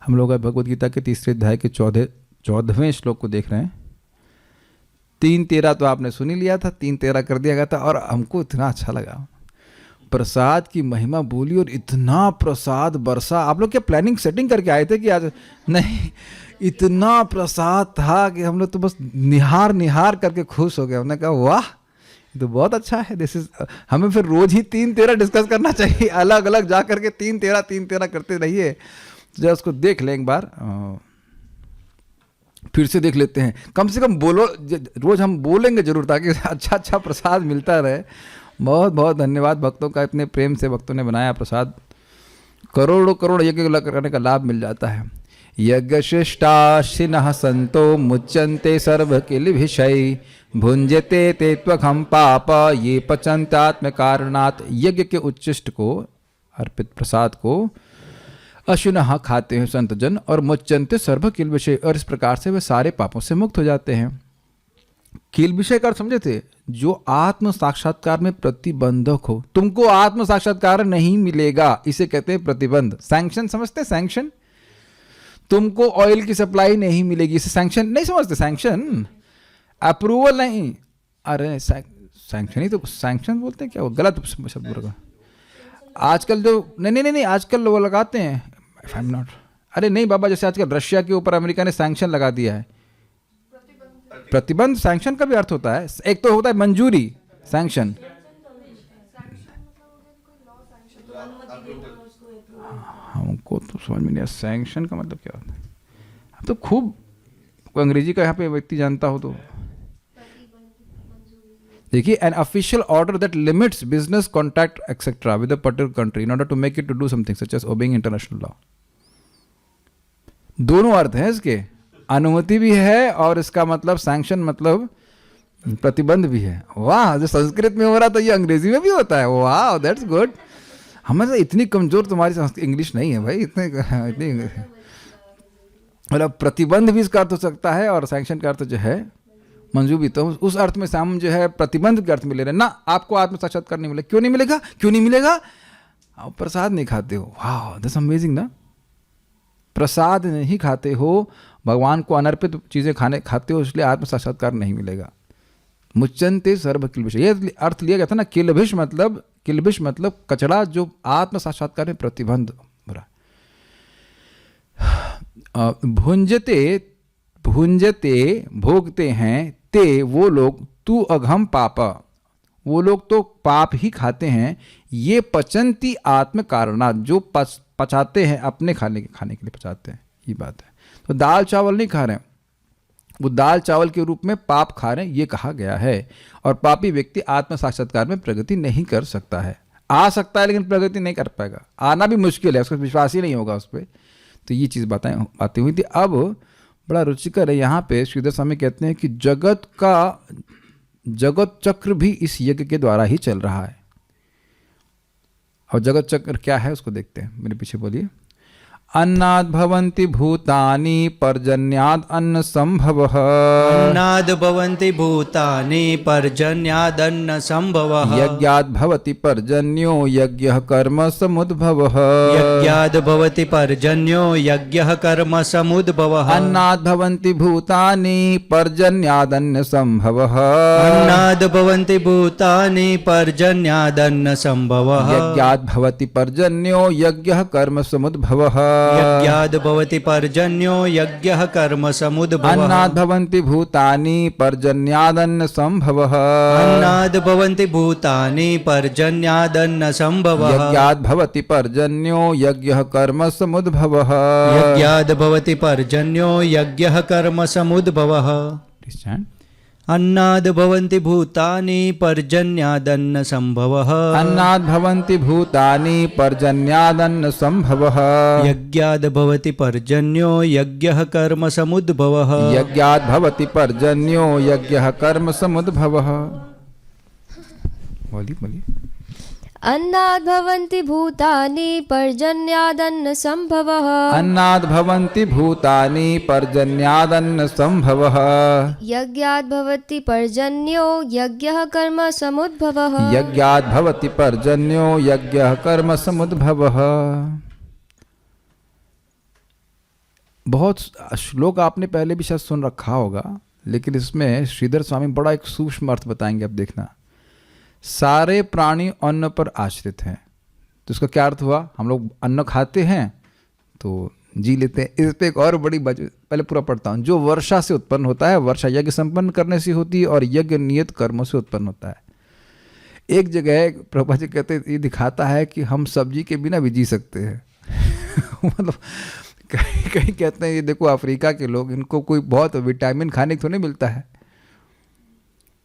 हम लोग भगवद गीता के 3रे अध्याय के 14वें श्लोक को देख रहे हैं। 3:13 तो आपने सुन ही लिया था, 3:13 कर दिया गया था और हमको इतना अच्छा लगा। प्रसाद की महिमा बोली और इतना प्रसाद बरसा। आप लोग क्या प्लानिंग सेटिंग करके आए थे कि आज? नहीं, इतना प्रसाद था कि हम लोग तो बस निहार निहार करके खुश हो गए। हमने कहा वाह, ये तो बहुत अच्छा है। दिस इज, हमें फिर रोज ही 3:13 डिस्कस करना चाहिए, अलग अलग जा करके 3:13 करते रहिए। जब उसको देख लें एक बार, फिर से देख लेते हैं, कम से कम बोलो, रोज हम बोलेंगे जरूर ताकि अच्छा अच्छा प्रसाद मिलता रहे। बहुत बहुत धन्यवाद भक्तों का, इतने प्रेम से भक्तों ने बनाया प्रसाद। करोड़ों करोड़ यज्ञ करने का लाभ मिल जाता है। यज्ञ शिष्टाशिनः संतो मुच्यन्ते सर्व किल विषय भुंजते ते त्वघं पाप ये पचन्त्यात्म कारणात्। यज्ञ के उच्चिष्ट को अर्पित प्रसाद को अशुनः खाते हैं संत जन और मुच्यन्ते सर्व किल विषय, और इस प्रकार से वे सारे पापों से मुक्त हो जाते हैं। किल विषय का समझे थे, जो आत्म साक्षात्कार में प्रतिबंधक हो। तुमको आत्म साक्षात्कार नहीं मिलेगा, इसे कहते हैं प्रतिबंध। सैंक्शन समझते हैं? सैंक्शन, तुमको ऑयल की सप्लाई नहीं मिलेगी, इसे सैंक्शन नहीं समझते? सैंक्शन अप्रूवल नहीं, अरे सैंक्शन ही तो सैंक्शन बोलते हैं क्या? वो गलत शब्द बोला आजकल जो नहीं आजकल वो लगाते हैं, इफ आई एम नॉट, अरे नहीं बाबा, जैसे आजकल रशिया के ऊपर अमेरिका ने सैंक्शन लगा दिया है। प्रतिबंध सैंक्शन का भी अर्थ होता है, एक तो होता है मंजूरी, सैंक्शन। हमको तो समझ में नहीं आया सैंक्शन का मतलब क्या होता है। अब तो खूब अंग्रेजी का यहाँ पे व्यक्ति जानता हो तो देखिए, an official order that limits business contact etcetera with a particular country in order to make it to do something such as obeying international law. दोनों अर्थ हैं इसके, अनुमति भी है और इसका मतलब सैंक्शन मतलब प्रतिबंध भी है। वाह, जो संस्कृत में हो रहा तो ये अंग्रेजी में भी होता है। वाह, दैट्स गुड। हमें इतनी कमजोर तुम्हारी इंग्लिश नहीं है भाई, इतनी मतलब प्रतिबंध भी इसका अर्थ हो सकता है और सैंक्शन का अर्थ जो है मंजूर भी। तो उस अर्थ में हम जो है प्रतिबंध के अर्थ में ले रहे हैं ना। आपको आत्म साक्षात्कार नहीं मिलेगा। क्यों नहीं मिलेगा? क्यों नहीं मिलेगा? आप प्रसाद नहीं खाते हो। वाह, दैट्स अमेजिंग ना। प्रसाद नहीं खाते हो, भगवान को अनर्पित चीजें खाते हो, इसलिए आत्म साक्षात्कार नहीं मिलेगा। मुच्यन्ते सर्व किल्बिष, ये अर्थ लिया गया था ना। किल्बिष मतलब कचड़ा, जो आत्म साक्षात्कार में प्रतिबंध हो रहा। भुंजते भोगते हैं ते वो लोग, तू अघम पापा, वो लोग तो पाप ही खाते हैं। ये पचंती आत्म कारणात्, जो पचाते हैं अपने खाने के लिए पचाते हैं, ये बात है। तो दाल चावल नहीं खा रहे हैं, वो दाल चावल के रूप में पाप खा रहे हैं, ये कहा गया है। और पापी व्यक्ति आत्म साक्षात्कार में प्रगति नहीं कर सकता है। आ सकता है लेकिन प्रगति नहीं कर पाएगा, आना भी मुश्किल है, उसका विश्वास ही नहीं होगा उस पर। तो ये चीज़ बातें हुई थी। अब बड़ा रुचिकर है, यहाँ पे श्रीधर स्वामी कहते हैं कि जगत चक्र भी इस यज्ञ के द्वारा ही चल रहा है। और जगत चक्र क्या है उसको देखते हैं, मेरे पीछे बोलिए। अन्नाद् भवन्ति भूतानि पर्जन्याद् अन्न संभवः। अन्नाद् भवन्ति भूतानि पर्जन्याद् अन्न संभवः। यज्ञाद् भवति पर्जन्यो यज्ञः कर्म समुद्भवः। यज्ञाद् भवति पर्जन्यो यज्ञः कर्म समुद्भवः। अन्नाद् भवन्ति भूतानि पर्जन्याद् अन्न संभवः। अन्नाद् भवन्ति भूतानि पर्जन्याद् अन्न संभवः। यज्ञाद् भवति पर्जन्यो यज्ञः कर्म समुद्भवः। यज्ञाद् भवति पर्जन्यो यज्ञः कर्म समुद्भवः। अन्नाद् भवन्ति भूतानि पर्जन्यादन्न संभवः। अन्नाद् भवन्ति भूतानि पर्जन्यादन्न संभवः। यज्ञाद् भवति पर्जन्यो यज्ञः कर्म समुद्भवः। यज्ञाद् भवति पर्जन्यो यज्ञः कर्म समुद्भवः। अन्नाद् भवन्ति भूतानि पर्जन्यादन्न संभवः। अन्नाद् भवन्ति भूतानि पर्जन्यादन्न संभवः। यज्ञाद् भवति पर्जन्यो यज्ञः कर्म समुद्भवः। यज्ञाद् भवति पर्जन्यो यज्ञः कर्म समुद्भवः। बोलिए। अन्नाद् भवन्ति भूतानि पर्जन्यादन्न संभवः। अन्नाद् भवन्ति भूतानि पर्जन्यादन्न संभवः। यज्ञाद् भवति पर्जन्यो यज्ञः कर्म समुद्भवः। यज्ञाद् भवति पर्जन्यो यज्ञः कर्म समुद्भवः। बहुत श्लोक आपने पहले भी शायद सुन रखा होगा, लेकिन इसमें श्रीधर स्वामी बड़ा एक सूक्ष्म अर्थ बताएंगे। अब देखना, सारे प्राणी अन्न पर आश्रित हैं, तो इसका क्या अर्थ हुआ? हम लोग अन्न खाते हैं तो जी लेते हैं। इस पर एक और बड़ी पहले पूरा पढ़ता हूँ। जो वर्षा से उत्पन्न होता है, वर्षा यज्ञ संपन्न करने से होती है और यज्ञ नियत कर्मों से उत्पन्न होता है। एक जगह प्रभुपाद जी कहते हैं ये दिखाता है कि हम सब्जी के बिना भी जी सकते हैं। मतलब कहीं कहीं कहते हैं ये देखो अफ्रीका के लोग, इनको कोई बहुत विटामिन खाने को तो नहीं मिलता है,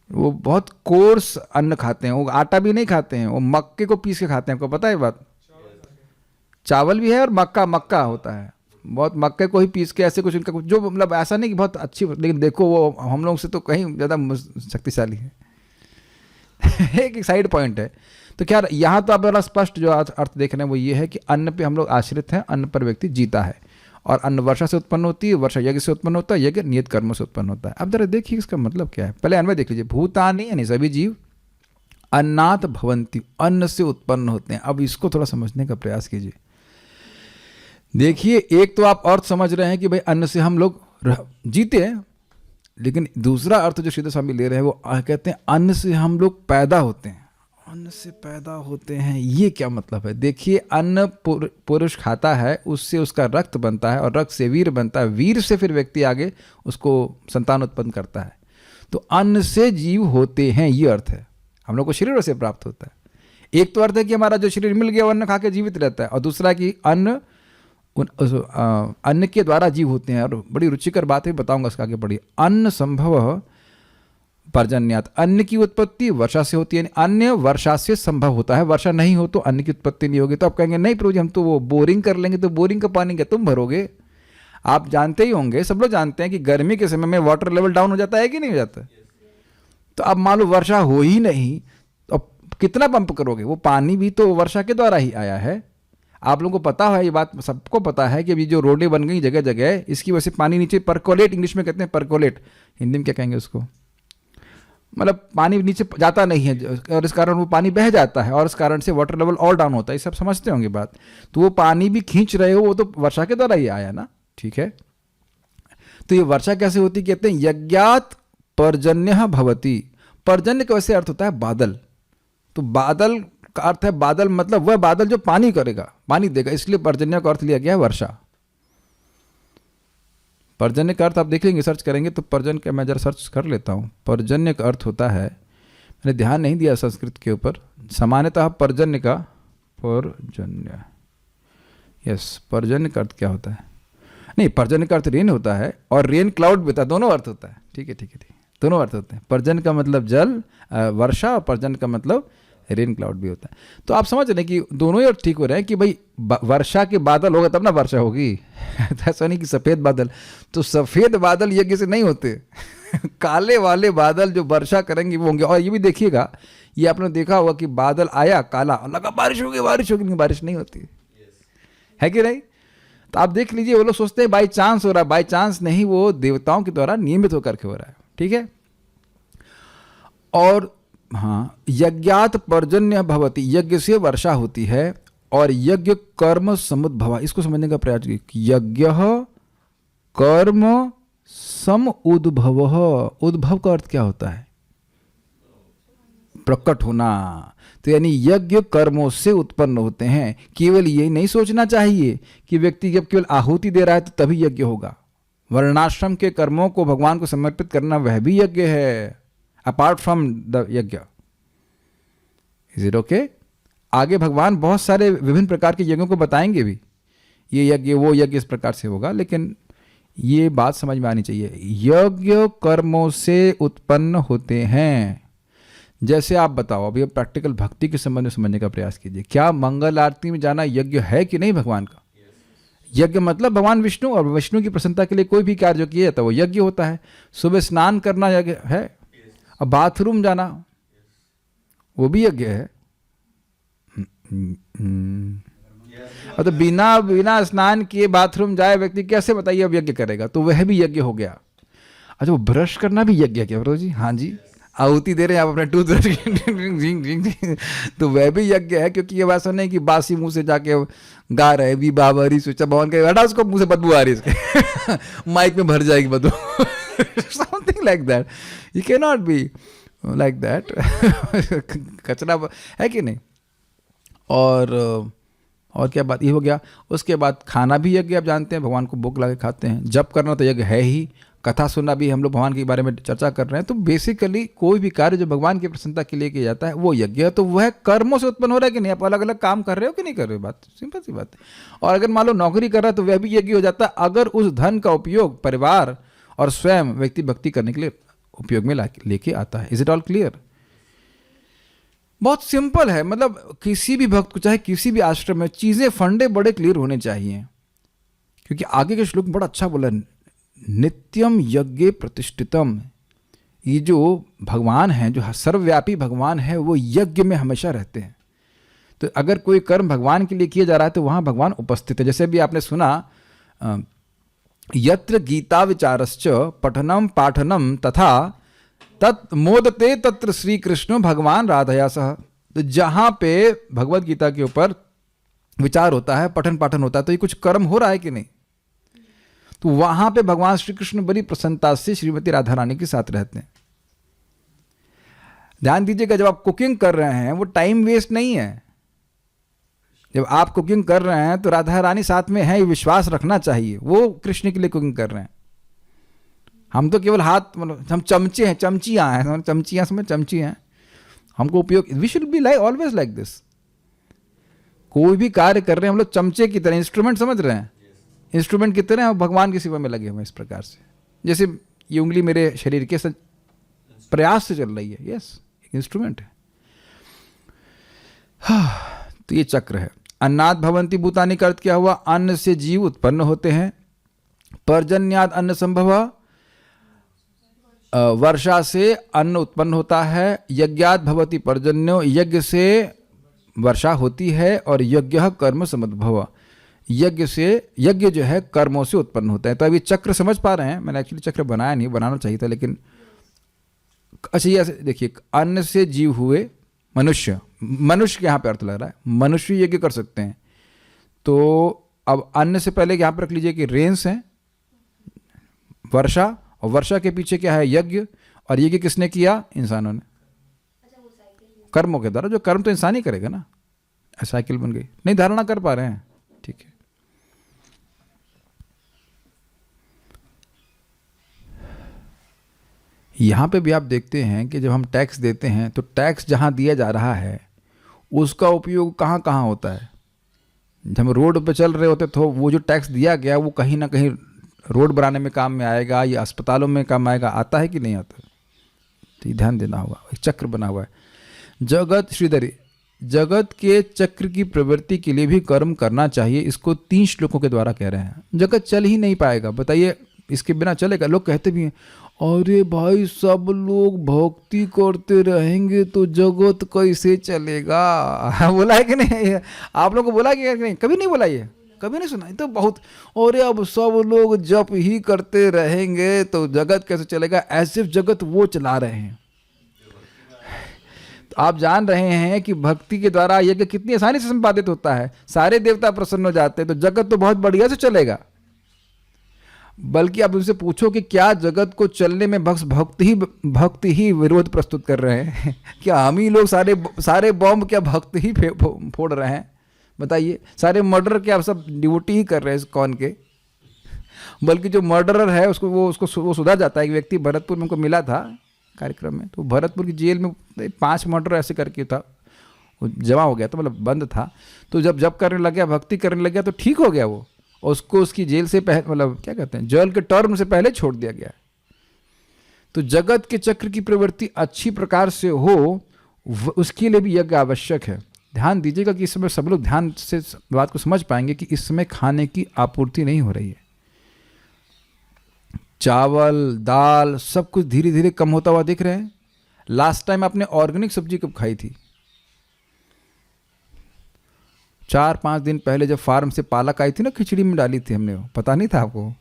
वो बहुत कोर्स अन्न खाते हैं, वो आटा भी नहीं खाते हैं, वो मक्के को पीस के खाते हैं। आपको पता है बात? चावल भी है और मक्का होता है, बहुत मक्के को ही पीस के ऐसे कुछ, इनका कुछ जो मतलब ऐसा नहीं कि बहुत अच्छी, लेकिन देखो वो हम लोग से तो कहीं ज़्यादा शक्तिशाली है। एक साइड पॉइंट है। तो क्या यहाँ तो आप बड़ा स्पष्ट जो अर्थ देख रहे हैं वो ये है कि अन्न पे हम लोग आश्रित हैं, अन्न पर व्यक्ति जीता है, और अन्न वर्षा से उत्पन्न होती है, वर्षा यज्ञ से उत्पन्न होता है, यज्ञ नियत कर्मों से उत्पन्न होता है। अब जरा देखिए इसका मतलब क्या है। पहले अन्वय देख लीजिए। भूतानि यानी सभी जीव अन्नात भवंती, अन्न से उत्पन्न होते हैं। अब इसको थोड़ा समझने का प्रयास कीजिए। देखिए, एक तो आप अर्थ समझ रहे हैं कि भाई अन्न से हम लोग जीते हैं, लेकिन दूसरा अर्थ जो श्रीधर स्वामी ले रहे हैं वो कहते हैं अन्न से हम लोग पैदा होते हैं। अन्न से पैदा होते हैं, ये क्या मतलब है? देखिए, अन्न पुरुष खाता है, उससे उसका रक्त बनता है और रक्त से वीर बनता है, वीर से फिर व्यक्ति आगे उसको संतान उत्पन्न करता है। तो अन्न से जीव होते हैं, ये अर्थ है। हम लोग को शरीर से प्राप्त होता है। एक तो अर्थ है कि हमारा जो शरीर मिल गया वो अन्न खा के जीवित रहता है, और दूसरा कि अन्न के द्वारा जीव होते हैं। और बड़ी रुचिकर बात है, बताऊंगा इसका आगे पढ़िए। अन्न संभव पर्जन्यात, अन्न की उत्पत्ति वर्षा से होती है, अन्न वर्षा से संभव होता है, वर्षा नहीं हो तो अन्न की उत्पत्ति नहीं होगी। तो आप कहेंगे नहीं प्रभु जी हम तो वो बोरिंग कर लेंगे, तो बोरिंग का पानी क्या तुम भरोगे? आप जानते ही होंगे, सब लोग जानते हैं कि गर्मी के समय में वाटर लेवल डाउन हो जाता है कि नहीं हो जाता? तो अब मान लो वर्षा हो ही नहीं, तो कितना पंप करोगे? वो पानी भी तो वर्षा के द्वारा ही आया है। आप लोगों को पता है, ये बात सबको पता है कि अभी जो रोडें बन गई जगह जगह, इसकी वजह से पानी नीचे परकोलेट, इंग्लिश में कहते हैं परकोलेट, हिंदी में क्या कहेंगे उसको, मतलब पानी नीचे जाता नहीं है, और इस कारण वो पानी बह जाता है, और इस कारण से वाटर लेवल और डाउन होता है। ये सब समझते होंगे बात। तो वो पानी भी खींच रहे हो, वो तो वर्षा के द्वारा ही आया ना, ठीक है। तो ये वर्षा कैसे होती? कहते हैं यज्ञात पर्जन्य भवती। पर्जन्य का वैसे अर्थ होता है बादल। तो बादल का अर्थ है, बादल मतलब वह बादल जो पानी करेगा, पानी देगा, इसलिए पर्जन्य का अर्थ लिया गया है वर्षा। पर्जन्य का अर्थ आप देख लेंगे, सर्च करेंगे तो पर्जन्य का मैं जरा सर्च कर लेता हूँ। पर्जन्य का अर्थ होता है, मैंने ध्यान नहीं दिया संस्कृत के ऊपर, सामान्यतः पर्जन्य का, पर्जन्य, यस, पर्जन्य का अर्थ क्या होता है? नहीं, पर्जन्य का अर्थ रेन होता है, और रेन क्लाउड भी होता है, दोनों अर्थ होता है। ठीक है, दोनों अर्थ होते हैं। पर्जन्य का मतलब जल, वर्षा, और पर्जन्य का मतलब रेन क्लाउड भी होता है। तो आप समझ रहे हैं कि दोनों ही ठीक हो रहे हैं कि भाई वर्षा के बादल होगा तब ना वर्षा होगी। ऐसा नहीं कि सफ़ेद बादल, तो सफ़ेद बादल यज्ञ से नहीं होते। काले वाले बादल जो वर्षा करेंगे वो होंगे। और ये भी देखिएगा, ये आपने देखा होगा कि बादल आया काला, लगा बारिश होगी, बारिश नहीं होती है कि नहीं? तो आप देख लीजिए, वो लोग सोचते हैं बाई चांस हो रहा है, बाई चांस नहीं, वो देवताओं के द्वारा नियमित होकर के हो रहा है। ठीक है। और हाँ, यज्ञात पर्जन्य भवती, यज्ञ से वर्षा होती है, और यज्ञ कर्म समुद्भव, इसको समझने का प्रयास कीजिए। यज्ञ कर्म सम उद्भव। उद्भव का अर्थ क्या होता है? प्रकट होना। तो यानी यज्ञ कर्मों से उत्पन्न होते हैं। केवल ये नहीं सोचना चाहिए कि व्यक्ति जब केवल आहुति दे रहा है तो तभी यज्ञ होगा। वर्णाश्रम के कर्मों को भगवान को समर्पित करना वह भी यज्ञ है, अपार्ट फ्रॉम द यज्ञ। Is it okay? आगे भगवान बहुत सारे विभिन्न प्रकार के यज्ञों को बताएंगे भी, ये यज्ञ वो यज्ञ इस प्रकार से होगा, लेकिन ये बात समझ में आनी चाहिए, यज्ञ कर्मों से उत्पन्न होते हैं। जैसे आप बताओ, अभी आप प्रैक्टिकल भक्ति के संबंध में समझने का प्रयास कीजिए। क्या मंगल आरती में जाना यज्ञ है कि नहीं भगवान का? यज्ञ मतलब भगवान विष्णु, और विष्णु की प्रसन्नता के लिए कोई भी कार्य जो किया जाता है वो यज्ञ होता है। सुबह स्नान करना यज्ञ है, अब बाथरूम जाना वो भी यज्ञ है। अब तो बिना स्नान किए बाथरूम जाए व्यक्ति, कैसे बताइए अब यज्ञ करेगा? तो वह भी यज्ञ हो गया। अच्छा, वो ब्रश करना भी यज्ञ है क्या प्रभु जी? हाँ जी, आहुति दे रहे हैं आप अपने टूथब्रश, तो वह भी यज्ञ है, क्योंकि ये वैसा नहीं कि बासी मुंह से जाके गा रहे वी बाबरी स्विच भवन के हटा उसको, मुंह से बदबू आ रही है इसके माइक में भर जाएगी बदबू something like that, you can not be like that कचरा है कि नहीं। और क्या बात ये हो गया। उसके बाद खाना भी यज्ञ आप जानते हैं, भगवान को भोग लगा के खाते हैं। जप करना तो यज्ञ है ही, कथा सुनना भी, हम लोग भगवान के बारे में चर्चा कर रहे हैं। तो बेसिकली कोई भी कार्य जो भगवान की प्रसन्नता के लिए किया जाता है वो यज्ञ है। तो वह कर्मों से उत्पन्न हो रहा है कि नहीं, आप अलग अलग काम कर रहे हो कि नहीं कर रहे हो, बात सिंपल सी बात है। और अगर मान लो नौकरी कर रहा है तो वह भी यज्ञ हो जाता है, अगर उस धन का उपयोग परिवार और स्वयं व्यक्ति भक्ति करने के लिए उपयोग में लेके आता है। Is it all clear? बहुत सिंपल है, मतलब किसी भी भक्त को चाहे किसी भी आश्रम में चीजें फंडे बड़े क्लियर होने चाहिए। क्योंकि आगे के श्लोक में बड़ा अच्छा बोला, नित्यम यज्ञे प्रतिष्ठितम। ये जो भगवान हैं, जो सर्वव्यापी भगवान है, वो यज्ञ में हमेशा रहते हैं। तो अगर कोई कर्म भगवान के लिए किया जा रहा है तो वहां भगवान उपस्थित है। जैसे भी आपने सुना यत्र गीता विचारश्च पठनम पाठनम तथा तत् मोदते तत्र श्री कृष्ण भगवान राधया सह। तो जहां पे भगवत गीता के ऊपर विचार होता है, पठन पाठन होता है, तो ये कुछ कर्म हो रहा है कि नहीं, तो वहां पे भगवान श्री कृष्ण बड़ी प्रसन्नता से श्रीमती राधा रानी के साथ रहते हैं। ध्यान दीजिएगा, जब आप कुकिंग कर रहे हैं वो टाइम वेस्ट नहीं है। जब आप कुकिंग कर रहे हैं तो राधा रानी साथ में है, ये विश्वास रखना चाहिए। वो कृष्ण के लिए कुकिंग कर रहे हैं। हम तो केवल हाथ, मतलब हम चमचे हैं, चमचियाँ हैं, चमचियाँ समझ, चमची हैं, हमको उपयोग, we should be like always like this. कोई भी कार्य कर रहे हैं हम लोग चमचे की तरह, इंस्ट्रूमेंट समझ रहे हैं, इंस्ट्रूमेंट की तरह हम भगवान की सेवा में लगे हुए हैं। इस प्रकार से जैसे ये उंगली मेरे शरीर के प्रयास से चल रही है, यस, एक इंस्ट्रूमेंट है। तो ये चक्र है। अन्नाद भवंती भूतानि का अर्थ क्या हुआ? अन्न से जीव उत्पन्न होते हैं। पर्जन्याद अन्न संभव, वर्षा से अन्न उत्पन्न होता है। यज्ञात भवति पर्जन्यो, यज्ञ से वर्षा होती है। और यज्ञ कर्म समुद्भव, यज्ञ से, यज्ञ जो है कर्मों से उत्पन्न होता है। तो अभी चक्र समझ पा रहे हैं? मैंने एक्चुअली चक्र बनाया नहीं, बनाना चाहिए था, लेकिन अच्छा ये देखिए, अन्न से जीव हुए मनुष्य, मनुष्य के यहाँ पे अर्थ लग रहा है, मनुष्य यज्ञ कर सकते हैं। तो अब अन्न से पहले यहाँ पर रख लीजिए कि रेन्स है, वर्षा, और वर्षा के पीछे क्या है? यज्ञ। और यज्ञ किसने किया? इंसानों ने, कर्मों के द्वारा। जो कर्म तो इंसान ही करेगा ना, साइकिल बन गई। नहीं धारणा कर पा रहे हैं? ठीक है। यहां पे भी आप देखते हैं कि जब हम टैक्स देते हैं तो टैक्स जहां दिया जा रहा है उसका उपयोग कहां कहां होता है। जब हम रोड पे चल रहे होते तो वो जो टैक्स दिया गया वो कहीं ना कहीं रोड बनाने में काम में आएगा, या अस्पतालों में काम आएगा, आता है कि नहीं आता? तो ये ध्यान देना होगा। एक चक्र बना हुआ है। जगत श्रीधरी, जगत के चक्र की प्रवृत्ति के लिए भी कर्म करना चाहिए। इसको 3 श्लोकों के द्वारा कह रहे हैं। जगत चल ही नहीं पाएगा, बताइए, इसके बिना चलेगा? लोग कहते भी हैं, अरे भाई सब लोग भक्ति करते रहेंगे तो जगत कैसे चलेगा? बोला है कि नहीं? आप लोगों को बोला कि नहीं? कभी नहीं बोला, ये कभी नहीं सुना। तो बहुत, अरे अब सब लोग जप ही करते रहेंगे तो जगत कैसे चलेगा? ऐसे जगत वो चला रहे हैं। तो आप जान रहे हैं कि भक्ति के द्वारा यज्ञ कितनी आसानी से संपादित होता है। सारे देवता प्रसन्न हो जाते हैं, तो जगत तो बहुत बढ़िया से चलेगा। बल्कि आप उनसे पूछो कि क्या जगत को चलने में भक्त ही विरोध प्रस्तुत कर रहे हैं? क्या हम ही लोग सारे बॉम्ब क्या भक्त ही फोड़ रहे हैं? बताइए, सारे मर्डर क्या सब ड्यूटी ही कर रहे हैं कौन के? बल्कि जो मर्डरर है उसको वो सुधर जाता है। एक व्यक्ति भरतपुर में उनको मिला था कार्यक्रम में, तो भरतपुर की जेल में 5 मर्डर ऐसे करके था, वो जमा हो गया था, मतलब बंद था। तो जब करने लग गया, भक्ति करने लग गया, तो ठीक हो गया वो। उसको उसकी जेल से पहले, मतलब क्या कहते हैं, जेल के टर्म से पहले छोड़ दिया गया। तो जगत के चक्र की प्रवृत्ति अच्छी प्रकार से हो, उसके लिए भी यज्ञ आवश्यक है। ध्यान दीजिएगा कि इस समय सब लोग ध्यान से बात को समझ पाएंगे कि इस समय खाने की आपूर्ति नहीं हो रही है। चावल, दाल, सब कुछ धीरे धीरे कम होता हुआ दिख रहे हैं। लास्ट टाइम आपने ऑर्गेनिक सब्जी कब खाई थी? 4-5 दिन पहले जब फार्म से पालक आई थी ना, खिचड़ी में डाली थी हमने, पता नहीं था आपको?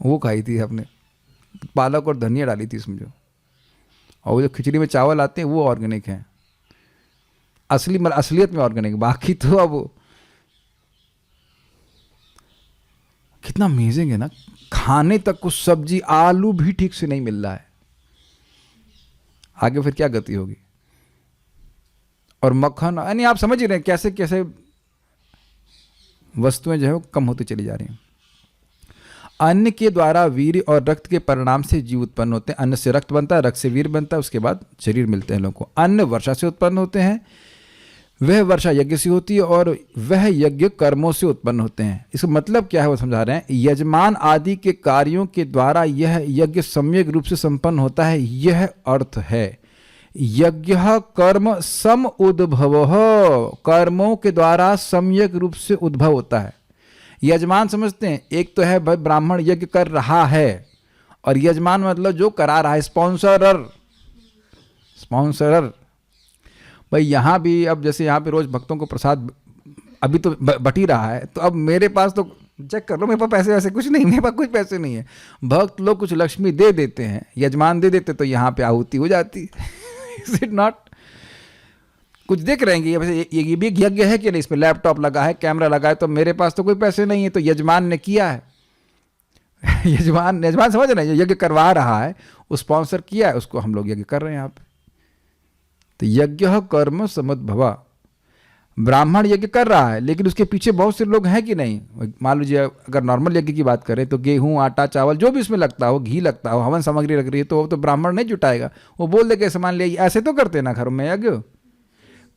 वो खाई थी आपने, पालक और धनिया डाली थी इसमें जो। और वो जो खिचड़ी में चावल आते हैं वो ऑर्गेनिक हैं, असलियत में ऑर्गेनिक। बाकी तो अब कितना अमेजिंग है ना, खाने तक कुछ सब्जी आलू भी ठीक से नहीं मिल रहा है, आगे फिर क्या गति होगी। और मक्खन, यानी आप समझ ही रहे हैं कैसे कैसे वस्तुएं जो है वो कम होती चली जा रही हैं। अन्न के द्वारा वीर और रक्त के परिणाम से जीव उत्पन्न होते हैं। अन्न से रक्त बनता है, रक्त से वीर बनता है, उसके बाद शरीर मिलते हैं लोगों को। अन्न वर्षा से उत्पन्न होते हैं, वह वर्षा यज्ञ से होती है, और वह यज्ञ कर्मों से उत्पन्न होते हैं। इसका मतलब क्या है वो समझा रहे हैं। यजमान आदि के कार्यों के द्वारा यह यज्ञ सम्यक रूप से संपन्न होता है, यह अर्थ है। यज्ञ कर्म सम उद्भव, कर्मों के द्वारा सम्यक रूप से उद्भव होता है। यजमान समझते हैं, एक तो है भाई ब्राह्मण यज्ञ कर रहा है, और यजमान मतलब जो करा रहा है, स्पॉन्सरर। भाई यहाँ भी अब जैसे यहाँ पे रोज भक्तों को प्रसाद अभी तो बट ही रहा है, तो अब मेरे पास तो चेक कर लो, मेरे पास पैसे वैसे कुछ नहीं, मेरे पास कुछ पैसे नहीं है। भक्त लोग कुछ लक्ष्मी दे देते हैं, यजमान दे देते, तो यहाँ पे आहुति हो जाती है। Is it not? कुछ देख रहे हैं ये भी एक यज्ञ है कि नहीं, इसमें लैपटॉप लगा है, कैमरा लगा है, तो मेरे पास तो कोई पैसे नहीं है, तो यजमान ने किया है। यजमान समझ रहे हैं, यज्ञ करवा रहा है, वो स्पॉन्सर किया है, उसको हम लोग यज्ञ कर रहे हैं यहाँ पे। तो यज्ञ कर्म समुद्भवा, ब्राह्मण यज्ञ कर रहा है, लेकिन उसके पीछे बहुत से लोग हैं कि नहीं। मान लीजिए अगर नॉर्मल यज्ञ की बात करें तो गेहूं, आटा, चावल जो भी इसमें लगता हो, घी लगता हो, हवन सामग्री लग रही है, तो ब्राह्मण नहीं जुटाएगा, वो बोल दे के सामान ले। ऐसे तो करते हैं ना घरों में यज्ञ।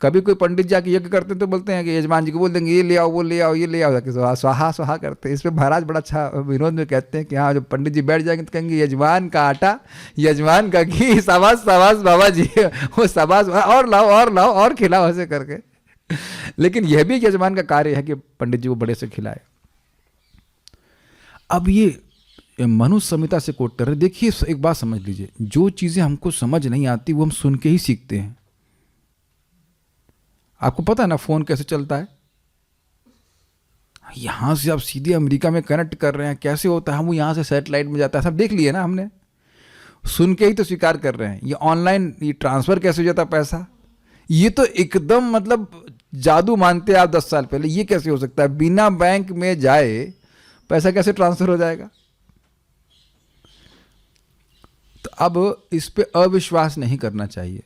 कभी कोई पंडित जाके यज्ञ करते हैं तो बोलते हैं कि यजमान जी को बोल देंगे ये ले आओ, वो ले आओ, ये ले आओ, जाके स्वाहा स्वाहा करते हैं। इस पर महाराज बड़ा अच्छा विनोद में कहते हैं कि हाँ, जब पंडित जी बैठ जाएंगे तो कहेंगे यजमान का आटा, यजमान का घी, शाबाश शाबाश बाबा जी, वो शाबाश, और लाओ और खिलाओ, ऐसे करके। लेकिन यह भी यजमान का कार्य है कि पंडित जी को बड़े से खिलाए। अब ये मनु संहिता से कोट कर रहे। देखिए एक बात समझ लीजिए, जो चीजें हमको समझ नहीं आती वो हम सुन के ही सीखते हैं। आपको पता है ना फोन कैसे चलता है, यहां से आप सीधे अमेरिका में कनेक्ट कर रहे हैं, कैसे होता है, हम यहां से सैटेलाइट में जाता है, सब देख लिए ना हमने, सुन के ही तो स्वीकार कर रहे हैं। ये ऑनलाइन ये ट्रांसफर कैसे हो जाता है पैसा, ये तो एकदम मतलब जादू मानते आप 10 साल पहले, ये कैसे हो सकता है, बिना बैंक में जाए पैसा कैसे ट्रांसफर हो जाएगा। तो अब इस पे अविश्वास नहीं करना चाहिए।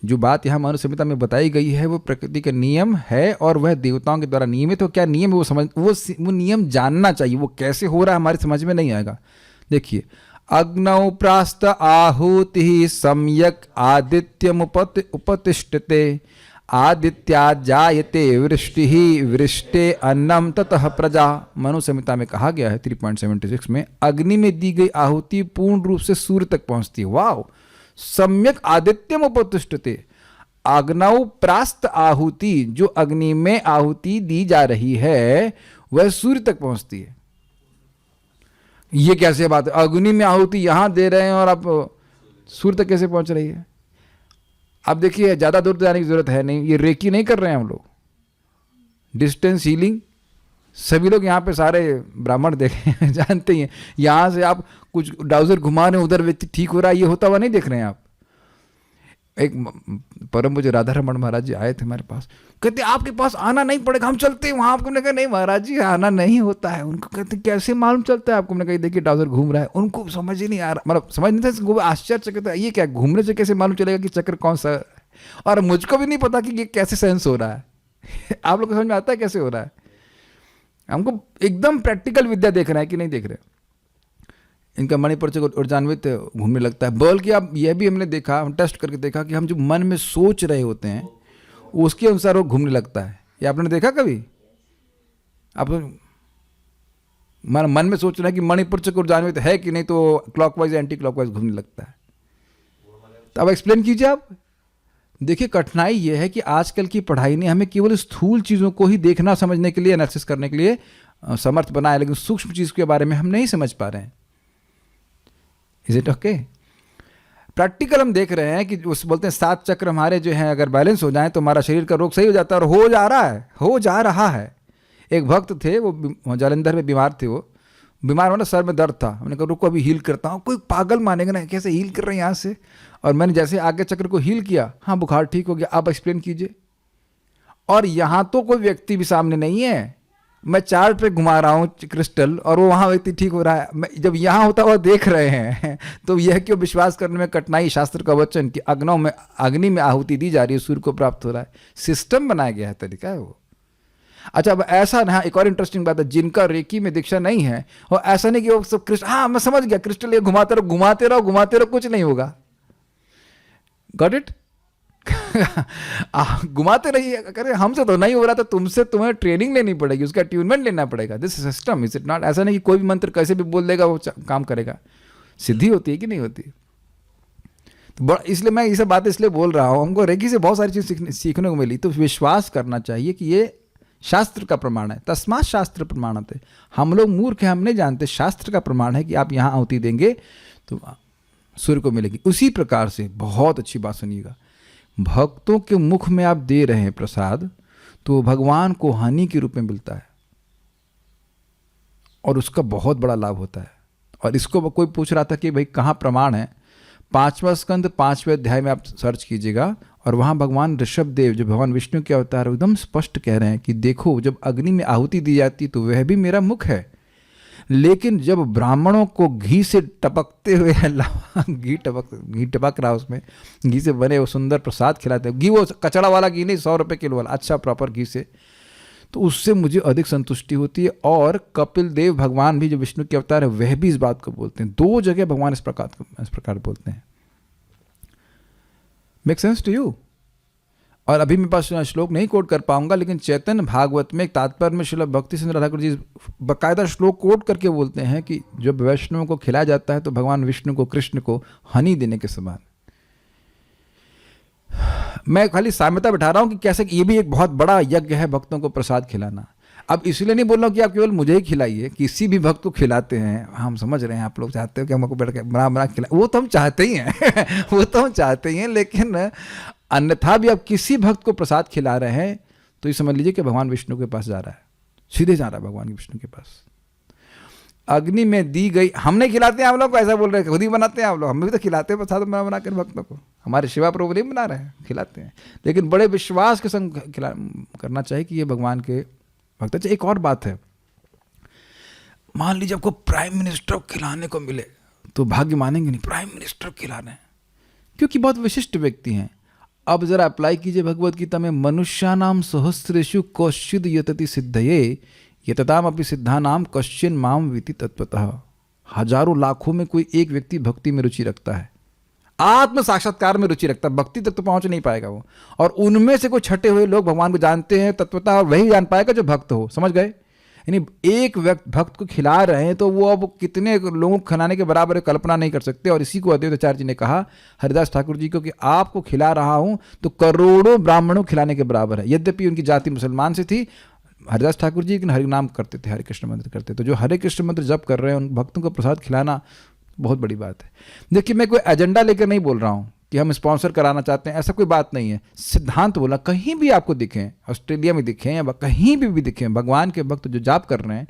जो बात यहाँ मनु संहिता में बताई गई है वो प्रकृति का नियम है, और वह देवताओं के द्वारा नियमित। तो क्या नियम है वो समझ, वो नियम जानना चाहिए, वो कैसे हो रहा है हमारी समझ में नहीं आएगा। देखिए, अग्नौ प्रास्त आहुति सम्यक आदित्यम उपतिष्ठते, आदित्या जायते वृष्टि, वृष्टे अन्नम ततः प्रजा। मनु संहिता में कहा गया है 3.76 में, अग्नि में दी गई आहुति पूर्ण रूप से सूर्य तक पहुंचती है। वाह, सम्यक आदित्यम उपतिष्ठते, अग्नौ प्रास्त आहुति, जो अग्नि में आहुति दी जा रही है वह सूर्य तक पहुंचती है। ये कैसे बात है, अग्नि में आहुति यहां दे रहे हैं और आप सूर्य तक कैसे पहुंच रही है। अब देखिए, ज्यादा दूर जाने की जरूरत है नहीं, ये रेकी नहीं कर रहे हैं हम लोग, डिस्टेंस हीलिंग। सभी लोग यहाँ पे सारे ब्राह्मण देखे जानते ही हैं। यहाँ से आप कुछ डाउजर घुमा रहे हैं, उधर व्यक्ति ठीक हो रहा है, ये होता हुआ नहीं देख रहे हैं आप। एक परम पूज्य राधा रमण महाराज जी आए थे हमारे पास, कहते आपके पास आना नहीं पड़ेगा, हम चलते हैं वहाँ। आपको हमने कहा नहीं महाराज जी, आना नहीं होता है। उनको कहते कैसे मालूम चलता है आपको। हमने कहा देखिए डाउजर घूम रहा है, उनको समझ ही नहीं आ रहा, मतलब समझ नहीं था, आश्चर्य था, ये क्या घूमने से कैसे मालूम चलेगा कि चक्र कौन सा है। और मुझको भी नहीं पता कि ये कैसे सेंस हो रहा है। आप लोग को समझ में आता है कैसे हो रहा है। हमको एकदम प्रैक्टिकल विद्या देख रहे हैं कि नहीं देख रहे। इनका मणिपुर से ऊर्जान्वित घूमने लगता है। बल्कि अब यह भी हमने देखा, हम टेस्ट करके देखा कि हम जो मन में सोच रहे होते हैं उसके अनुसार वो घूमने लगता है। ये आपने देखा कभी? आप मन में सोच रहे हैं कि मणिपुर से ऊर्जान्वित है कि नहीं, तो क्लॉकवाइज एंटी क्लॉकवाइज घूमने लगता है। तो अब एक्सप्लेन कीजिए आप। देखिए, कठिनाई यह है कि आजकल की पढ़ाई ने हमें केवल स्थूल चीज़ों को ही देखना समझने के लिए, एनालिसिस करने के लिए समर्थ बनाया, लेकिन सूक्ष्म चीज़ के बारे में हम नहीं समझ पा रहे हैं। Is it okay? प्रैक्टिकल हम देख रहे हैं कि उस बोलते हैं 7 चक्र हमारे जो हैं अगर बैलेंस हो जाए तो हमारा शरीर का रोग सही हो जाता है, और हो जा रहा है। एक भक्त थे, वो जालंधर में बीमार थे। वो बीमार होना, सर में दर्द था। हमने कहा रुको अभी हील करता हूँ। कोई पागल मानेगा ना, कैसे हील कर रहे हैं यहाँ से। और मैंने जैसे आगे चक्र को हील किया, हाँ बुखार ठीक हो गया। आप एक्सप्लेन कीजिए। और यहाँ तो कोई व्यक्ति भी सामने नहीं है, मैं चार्ट पे घुमा रहा हूँ क्रिस्टल और वो वहाँ व्यक्ति ठीक हो रहा है, मैं जब यहाँ होता हुआ देख रहे हैं तो यह क्यों विश्वास करने में कठिनाई? शास्त्र का वचन कि अग्नि में आहुति दी जा रही है, सूर्य को प्राप्त हो रहा है। सिस्टम बनाया गया है, तरीका है वो। अच्छा, अब ऐसा ना, एक और इंटरेस्टिंग बात है, जिनका रेकी में दीक्षा नहीं है और ऐसा नहीं कि वो सब क्रिस्टल, हाँ मैं समझ गया, क्रिस्टल ये घुमाते रहो घुमाते रहो घुमाते रहो, कुछ नहीं होगा। Got it? घुमाते रहिए, अरे हमसे तो नहीं हो रहा, तो तुमसे तुम्हें ट्रेनिंग लेनी पड़ेगी, उसका ट्यूनमेंट लेना पड़ेगा। This system is it not? ऐसा नहीं कि कोई भी मंत्र कैसे भी बोल देगा वो काम करेगा। सिद्धि होती है कि नहीं होती? तो इसलिए मैं ये सब बातें इसलिए बोल रहा हूँ, हमको रेकी से बहुत सारी चीज़ सीखने को मिली। तो विश्वास करना चाहिए कि ये शास्त्र का प्रमाण है, तस्मात् शास्त्र प्रमाणते। हम लोग मूर्ख हैं, हम नहीं जानते, शास्त्र का प्रमाण है कि आप यहाँ आहुति देंगे तो सूर्य को मिलेगी। उसी प्रकार से बहुत अच्छी बात सुनिएगा, भक्तों के मुख में आप दे रहे हैं प्रसाद, तो भगवान को हानि के रूप में मिलता है और उसका बहुत बड़ा लाभ होता है। और इसको कोई पूछ रहा था कि भाई कहाँ प्रमाण है? 5वां स्कंद 5वें अध्याय में आप सर्च कीजिएगा और वहाँ भगवान ऋषभ देव जो भगवान विष्णु के अवतार एकदम स्पष्ट कह रहे हैं कि देखो, जब अग्नि में आहुति दी जाती तो वह भी मेरा मुख है, लेकिन जब ब्राह्मणों को घी से टपकते हुए घी टपक रहा, उसमें घी से बने वो सुंदर प्रसाद खिलाते हैं, घी वो कचड़ा वाला घी नहीं, 100 रुपये किलो वाला, अच्छा प्रॉपर घी से, तो उससे मुझे अधिक संतुष्टि होती है। और कपिल देव भगवान भी जो विष्णु के अवतार है वह भी इस बात को बोलते हैं। 2 जगह भगवान इस प्रकार बोलते हैं। Make sense to you? और अभी मेरे पास श्लोक नहीं कोट कर पाऊंगा, लेकिन चैतन्य भागवत में एक तात्पर्य में श्रील भक्ति सिंह ठाकुर जी बाकायदा श्लोक कोट करके बोलते हैं कि जब वैष्णवों को खिलाया जाता है तो भगवान विष्णु को, कृष्ण को हनी देने के समान। मैं खाली साम्यता बैठा रहा हूं कि कैसे ये भी एक बहुत बड़ा यज्ञ है भक्तों को प्रसाद खिलाना। अब इसलिए नहीं बोल रहा हूं कि आप केवल मुझे ही खिलाइए, किसी भी भक्त को खिलाते हैं। हम समझ रहे हैं आप लोग चाहते हो कि हमको बैठ के बना खिलाए, वो तो हम चाहते ही हैं वो तो हम चाहते ही हैं, लेकिन अन्यथा भी आप किसी भक्त को प्रसाद खिला रहे हैं तो ये समझ लीजिए कि भगवान विष्णु के पास जा रहा है, सीधे जा रहा है भगवान विष्णु के पास। अग्नि में दी गई, हम नहीं खिलाते हैं आप लोग को, ऐसा बोल रहे हैं, खुद ही बनाते हैं आप लोग। हम भी तो खिलाते हैं प्रसाद बना कर भक्तों को, हमारे शिवा प्रभु नहीं बना रहे हैं, खिलाते हैं, लेकिन बड़े विश्वास के संग करना चाहिए कि ये भगवान के भक्त। अच्छा, एक और बात है, मान लीजिए आपको प्राइम मिनिस्टर को खिलाने को मिले तो भाग्य मानेंगे नहीं, प्राइम मिनिस्टर को खिला रहे हैं, क्योंकि बहुत विशिष्ट व्यक्ति हैं। अब जरा अप्लाई कीजिए भगवत गीता में, मनुष्यानाम सहस्रेषु कश्चिद यतति सिद्धये यतताम अपि सिद्धानाम कश्चिन माम विति तत्वतः। हजारों लाखों में कोई एक व्यक्ति भक्ति में रुचि रखता है, आत्म साक्षात्कार में रुचि रखता है, भक्ति तक तो पहुंच नहीं पाएगा वो। और उनमें से कुछ छटे हुए लोग भगवान को जानते हैं तत्वतः, और वही जान पाएगा जो भक्त हो। समझ गए? यानी एक भक्त को खिला रहे हैं तो वो अब कितने लोगों को खिलाने के बराबर कल्पना नहीं कर सकते। और इसी को अद्वैत आचार्य जी ने कहा हरिदास ठाकुर जी को कि आपको खिला रहा हूं तो करोड़ों ब्राह्मणों खिलाने के बराबर है। यद्यपि उनकी जाति मुसलमान से थी, हरिदास ठाकुर जी लेकिन हरि नाम करते थे, हरे कृष्ण मंत्र करते। तो जो हरे कृष्ण मंत्र जप कर रहे हैं उन भक्तों को प्रसाद खिलाना बहुत बड़ी बात है। देखिए, मैं कोई एजेंडा लेकर नहीं बोल रहा हूँ कि हम स्पॉन्सर कराना चाहते हैं, ऐसा कोई बात नहीं है। सिद्धांत बोला, कहीं भी आपको दिखें, ऑस्ट्रेलिया में दिखें या कहीं भी दिखें, भगवान के भक्त जो जाप कर रहे हैं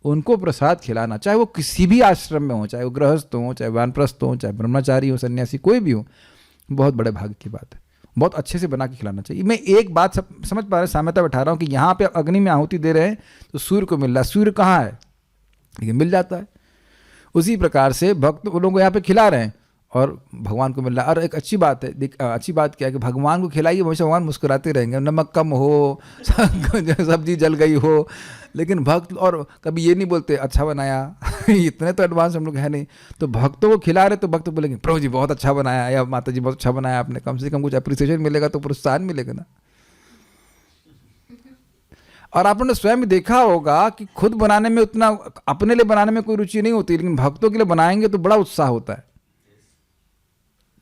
उनको प्रसाद खिलाना, चाहे वो किसी भी आश्रम में हो, चाहे वो गृहस्थ हो, चाहे वानप्रस्थ हो, चाहे ब्रह्मचारी हो, सन्यासी, कोई भी हो, बहुत बड़े भाग्य की बात है। बहुत अच्छे से बना के खिलाना चाहिए। मैं एक बात समझ पा रहे, साम्यता बैठा रहा हूँ कि यहाँ पे अग्नि में आहुति दे रहे हैं तो सूर्य को मिल रहा है, सूर्य कहाँ है लेकिन मिल जाता है। उसी प्रकार से भक्त लोगों को यहाँ पे खिला रहे हैं और भगवान को मिल रहा है। और एक अच्छी बात है, अच्छी बात क्या है कि भगवान को खिलाइए, हमेशा भगवान मुस्कुराते रहेंगे, नमक कम हो, सब्जी जल गई हो, लेकिन भक्त और कभी ये नहीं बोलते अच्छा बनाया इतने तो एडवांस हम लोग है नहीं। तो भक्तों को खिला रहे तो भक्त बोलेंगे प्रभु जी बहुत अच्छा बनाया, या माता जी बहुत अच्छा बनाया आपने, कम से कम कुछ अप्रिसिएशन मिलेगा तो प्रोत्साहन मिलेगा ना। और आपने स्वयं देखा होगा कि खुद बनाने में उतना, अपने लिए बनाने में कोई रुचि नहीं होती, लेकिन भक्तों के लिए बनाएंगे तो बड़ा उत्साह होता है।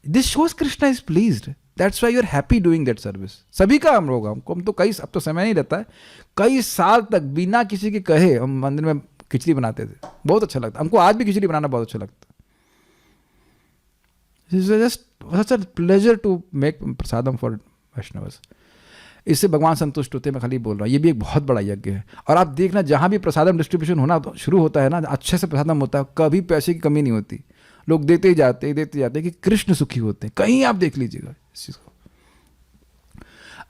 This shows Krishna is pleased, that's why you are happy doing that service. सभी का हम लोग, हम तो कई, अब तो समय नहीं रहता है, कई साल तक बिना किसी के कहे हम मंदिर में खिचड़ी बनाते थे, बहुत अच्छा लगता हमको। आज भी खिचड़ी बनाना बहुत अच्छा लगता है। Just such a pleasure to make prasadam for Vaishnavas. इससे भगवान संतुष्ट होते हैं, मैं खाली बोल रहा हूँ। ये भी एक बहुत बड़ा यज्ञ है। और आप देखना, जहाँ भी प्रसादम डिस्ट्रीब्यूशन होना शुरू होता है ना, अच्छे से प्रसादम होता है, कभी पैसे की कमी नहीं होती, लोग देते ही जाते कि कृष्ण सुखी होते हैं। कहीं आप देख लीजिएगा इस चीज़ को।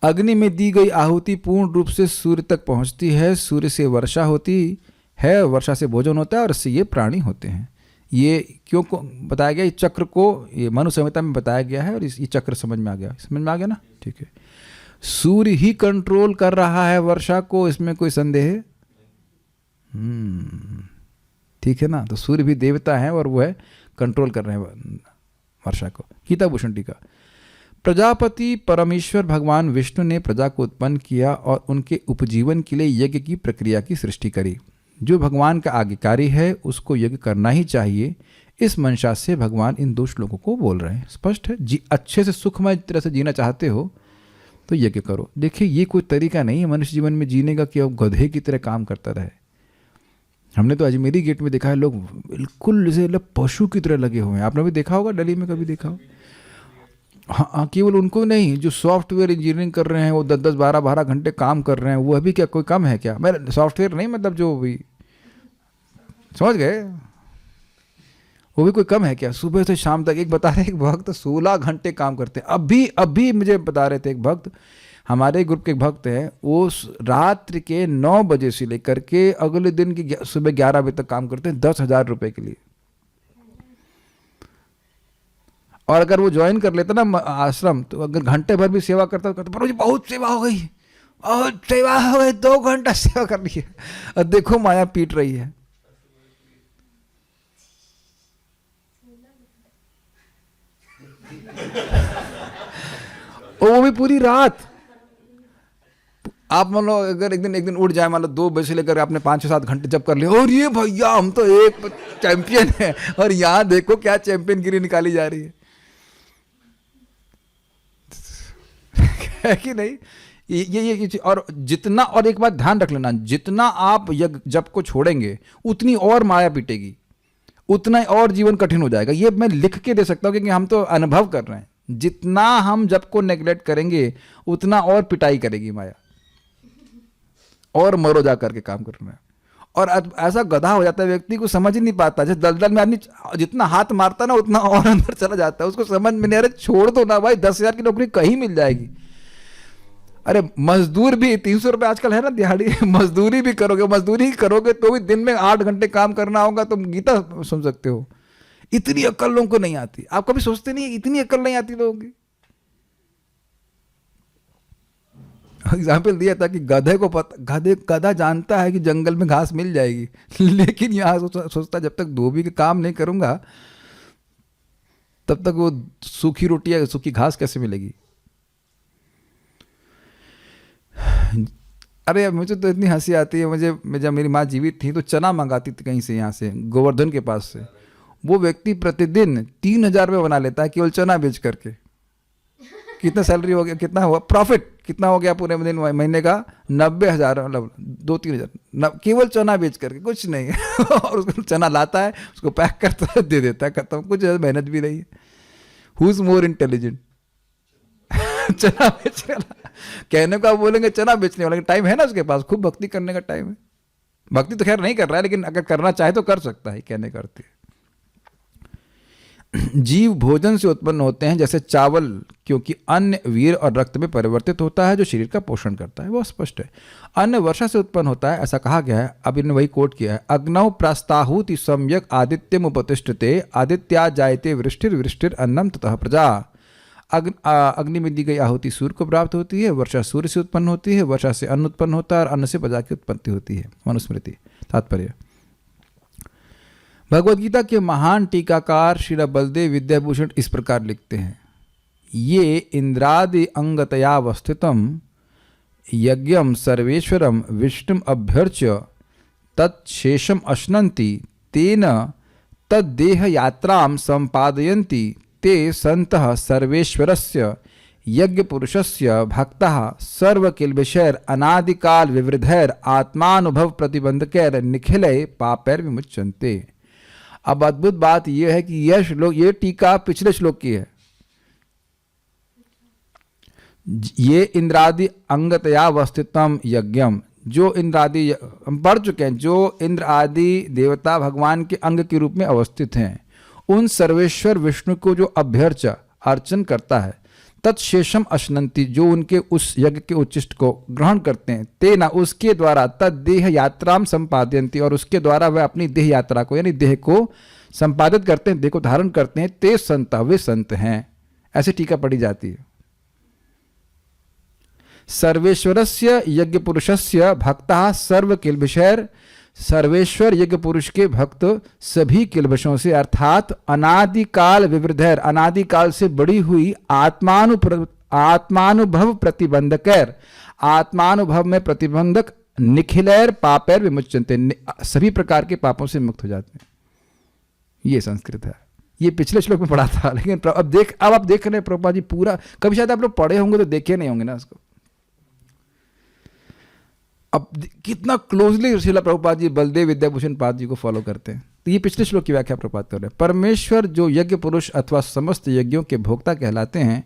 अग्नि में दी गई आहुति पूर्ण रूप से सूर्य तक पहुंचती है, सूर्य से वर्षा होती है, वर्षा से भोजन होता है और इससे ये प्राणी होते हैं। ये क्यों को बताया गया, इस चक्र को ये मनु संहिता में बताया गया है और ये चक्र समझ में आ गया ना। ठीक है, सूर्य ही कंट्रोल कर रहा है वर्षा को, इसमें कोई संदेह है? ठीक है ना। तो सूर्य भी देवता है और वो है कंट्रोल कर रहे हैं वर्षा को। गीता भूषण टीका। प्रजापति परमेश्वर भगवान विष्णु ने प्रजा को उत्पन्न किया और उनके उपजीवन के लिए यज्ञ की प्रक्रिया की सृष्टि करी। जो भगवान का आज्ञाकारी है उसको यज्ञ करना ही चाहिए। इस मंशा से भगवान इन दो श्लोकों को बोल रहे हैं। स्पष्ट है जी। अच्छे से सुखमय तरह से जीना चाहते हो तो यज्ञ करो। देखिए ये कोई तरीका नहीं है मनुष्य जीवन में जीने का कि अब गधे की तरह काम करता रहे। हमने तो अजमेरी गेट में देखा है लोग बिल्कुल जैसे पशु की तरह लगे हुए हैं। आपने भी देखा होगा, दिल्ली में कभी देखा हो? हाँ, केवल उनको नहीं, जो सॉफ्टवेयर इंजीनियरिंग कर रहे हैं वो 10-10, 12-12 घंटे काम कर रहे हैं, वो अभी क्या कोई कम है क्या? मैं सॉफ्टवेयर नहीं, मतलब जो भी समझ गए, वो भी कोई कम है क्या? सुबह से शाम तक। एक बता रहे एक भक्त 16 घंटे काम करते हैं। अभी मुझे बता रहे थे एक भक्त, हमारे ग्रुप के एक भक्त हैं, वो रात्रि के 9 बजे से लेकर के अगले दिन की सुबह 11 बजे तक काम करते हैं 10,000 रुपए के लिए। और अगर वो ज्वाइन कर लेता ना आश्रम, तो अगर घंटे भर भी सेवा करता तो प्रभु जी बहुत सेवा हो गई, बहुत सेवा हो गई, 2 घंटा सेवा कर ली है, और देखो माया पीट रही है। और वो भी पूरी रात। आप मान लो अगर एक दिन उठ जाए, मान लो 2 बजे से लेकर आपने 5-7 घंटे जब कर लिया, और ये भैया हम तो एक चैंपियन है, और यहाँ देखो क्या चैंपियन गिरी निकाली जा रही है। है कि नहीं? ये और जितना, और एक बात ध्यान रख लेना, जितना आप यज्ञ जप को छोड़ेंगे उतनी और माया पिटेगी, उतना और जीवन कठिन हो जाएगा। ये मैं लिख के दे सकता हूँ क्योंकि हम तो अनुभव कर रहे हैं। जितना हम जप को नेग्लेक्ट करेंगे उतना और पिटाई करेगी माया, और मरो जा करके काम करना है। और ऐसा गधा हो जाता है व्यक्ति को समझ ही नहीं पाता। जैसे दलदल में आदमी जितना हाथ मारता ना उतना और अंदर चला जाता है, उसको समझ में नहीं, अरे छोड़ दो ना भाई, 10,000 की नौकरी कहीं मिल जाएगी। अरे मजदूर भी 300 रुपये आजकल है ना दिहाड़ी, मजदूरी भी करोगे तो भी दिन में 8 घंटे काम करना होगा। तुम गीता सुन सकते हो। इतनी अक्ल लोगों को नहीं आती। आप कभी सोचते नहीं इतनी अक्ल नहीं आती लोगों की? एग्जाम्पल दिया था कि गधे को गधा जानता है कि जंगल में घास मिल जाएगी, लेकिन यहाँ सोचता जब तक धोबी का काम नहीं करूंगा तब तक वो सूखी रोटी या सूखी घास कैसे मिलेगी। अरे मुझे तो इतनी हंसी आती है। मुझे जब मेरी माँ जीवित थी तो चना मंगाती थी कहीं से, यहाँ से गोवर्धन के पास से। वो व्यक्ति प्रतिदिन 3,000 रुपये बना लेता है केवल चना बेच करके। कितना सैलरी हो गया, कितना हुआ प्रॉफिट, कितना हो गया पूरे दिन महीने का? 90,000, मतलब 2-3 हज़ार केवल चना बेच करके, कुछ नहीं। और उसको चना लाता है, उसको पैक करता है, दे देता है, खत्म। कुछ मेहनत भी नहीं है। Who is more intelligent? चना बेचने वाला। कहने को आप बोलेंगे चना बेचने वाला, टाइम है ना उसके पास, खूब भक्ति करने का टाइम है। भक्ति तो खैर नहीं कर रहा है, लेकिन अगर करना चाहे तो कर सकता है, कहने करते हैं। जीव भोजन से उत्पन्न होते हैं जैसे चावल, क्योंकि अन्न वीर और रक्त में परिवर्तित होता है जो शरीर का पोषण करता है। बहुत स्पष्ट है। अन्न वर्षा से उत्पन्न होता है, ऐसा कहा गया है। अब इन्होंने वही कोट किया है, अग्नौ प्रास्ताहुति सम्यक आदित्यम उपतिष्ठते आदित्या जायते वृष्टिर वृष्टिर अन्नम ततः प्रजा। अग्नि में दी गई आहुति सूर्य को प्राप्त होती है, वर्षा सूर्य से उत्पन्न होती है, वर्षा से अन्न उत्पन्न होता है और अन्न से प्रजा की उत्पत्ति होती है। मनुस्मृति। तात्पर्य, भगवद गीता के महान टीकाकार श्री बलदेव विद्याभूषण इस प्रकार लिखते हैं, ये इंद्रादि अंगतयावस्थितम यज्ञम सर्वेश्वरम विष्णुम अभ्यर्च्य तत्शेषम अश्नन्ति तेन तद्देह यात्राम संपादयन्ति ते संतः सर्वेश्वरस्य यज्ञ पुरुषस्य भक्तः सर्वकिल्बिषैर अनादिकाल विवृधैर आत्मानुभव प्रतिबंधकैर निखिलय पापैर विमुच्यन्ते। अब अद्भुत बात यह है कि यह श्लोक, ये टीका पिछले श्लोक की है। ये इंद्रादि अंगतयावस्थितम यज्ञम, जो इंद्रादि हम पढ़ चुके हैं, जो इंद्र आदि देवता भगवान के अंग के रूप में अवस्थित हैं, उन सर्वेश्वर विष्णु को जो अभ्यर्चा अर्चन करता है तत्शेषम अश्नंति, जो उनके उस यज्ञ के उच्चिष्ट को ग्रहण करते हैं, तेना उसके द्वारा तद देह यात्राम संपादयन्ति, और उसके द्वारा वह अपनी देह यात्रा को यानी देह को संपादित करते हैं, देह को धारण करते हैं, ते संता, वे संत हैं। ऐसे टीका पढ़ी जाती है। सर्वेश्वरस्य यज्ञ पुरुषस्य भक्ता सर्व किल्बिषैर, सर्वेश्वर यज्ञ पुरुष के भक्त सभी किल्बिषों से अर्थात अनादिकाल विवृधैर, अनादिकाल से बड़ी हुई आत्मानुभव प्रतिबंधकैर, आत्मानुभव में प्रतिबंधक निखिलैर पापैर विमुच्यन्ते, सभी प्रकार के पापों से मुक्त हो जाते हैं। ये संस्कृत है। ये पिछले श्लोक में पढ़ा था, लेकिन अब आप देख रहे हैं प्रभुपाद जी पूरा, कभी शायद आप लोग पढ़े होंगे तो देखे नहीं होंगे ना इसको। अब कितना क्लोजली श्रील प्रभुपाद जी बलदेव विद्याभूषण पाद जी को फॉलो करते हैं। तो ये पिछले श्लोक की व्याख्या प्रभुपाद कर रहे हैं। परमेश्वर जो यज्ञ पुरुष अथवा समस्त यज्ञों के भोक्ता कहलाते हैं,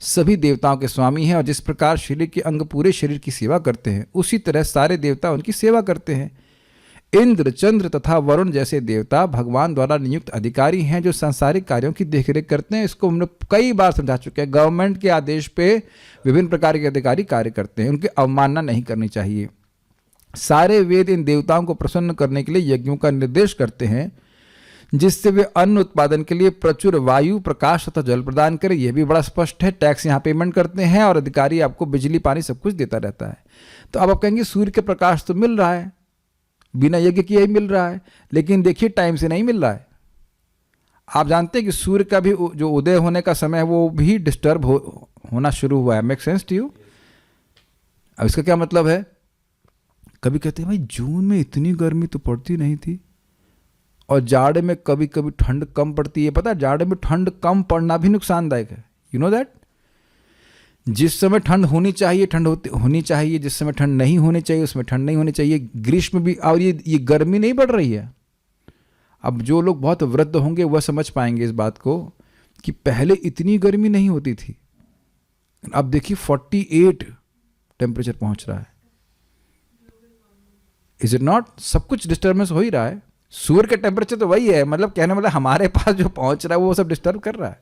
सभी देवताओं के स्वामी हैं, और जिस प्रकार शरीर के अंग पूरे शरीर की सेवा करते हैं, उसी तरह सारे देवता उनकी सेवा करते हैं। इंद्र, चंद्र तथा वरुण जैसे देवता भगवान द्वारा नियुक्त अधिकारी हैं, जो सांसारिक कार्यों की देखरेख करते हैं। इसको हमने कई बार समझा चुके हैं। गवर्नमेंट के आदेश पे विभिन्न प्रकार के अधिकारी कार्य करते हैं, उनकी अवमानना नहीं करनी चाहिए। सारे वेद इन देवताओं को प्रसन्न करने के लिए यज्ञों का निर्देश करते हैं, जिससे वे अन्न उत्पादन के लिए प्रचुर वायु, प्रकाश तथा जल प्रदान करें। यह भी बड़ा स्पष्ट है। टैक्स यहाँ पेमेंट करते हैं और अधिकारी आपको बिजली पानी सब कुछ देता रहता है। तो अब आप कहेंगे सूर्य के प्रकाश तो मिल रहा है, बिना यज्ञ किए ही मिल रहा है, लेकिन देखिए टाइम से नहीं मिल रहा है। आप जानते हैं कि सूर्य का भी जो उदय होने का समय है वो भी डिस्टर्ब होना शुरू हुआ है। Make sense to you? अब इसका क्या मतलब है? कभी कहते हैं भाई जून में इतनी गर्मी तो पड़ती नहीं थी, और जाड़े में कभी कभी ठंड कम पड़ती है। पता है जाड़े में ठंड कम पड़ना भी नुकसानदायक है। You know that? जिस समय ठंड होनी चाहिए ठंड होनी चाहिए, जिस समय ठंड नहीं होनी चाहिए उसमें ठंड नहीं होनी चाहिए। ग्रीष्म भी, और ये गर्मी नहीं बढ़ रही है। अब जो लोग बहुत वृद्ध होंगे वह समझ पाएंगे इस बात को कि पहले इतनी गर्मी नहीं होती थी। अब देखिए 48 टेम्परेचर पहुंच रहा है। Is it not? सब कुछ डिस्टर्बेंस हो ही रहा है। सूर्य का टेम्परेचर तो वही है, मतलब कहने वाला हमारे पास जो पहुंच रहा है वो सब डिस्टर्ब कर रहा है,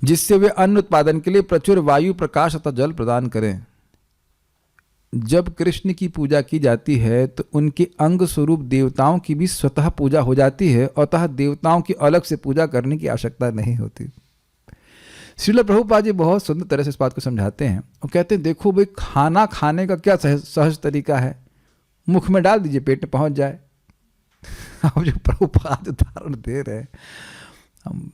जिससे वे अन्न उत्पादन के लिए प्रचुर वायु, प्रकाश तथा जल प्रदान करें। जब कृष्ण की पूजा की जाती है तो उनके अंग स्वरूप देवताओं की भी स्वतः पूजा हो जाती है, अतः देवताओं की अलग से पूजा करने की आवश्यकता नहीं होती। श्रील प्रभुपाद जी बहुत सुंदर तरह से इस बात को समझाते हैं और कहते हैं देखो भाई, खाना खाने का क्या सहज तरीका है, मुख में डाल दीजिए, पेट में पहुंच जाए। अब जो प्रभुपाद उदाहरण दे रहे हैं, हम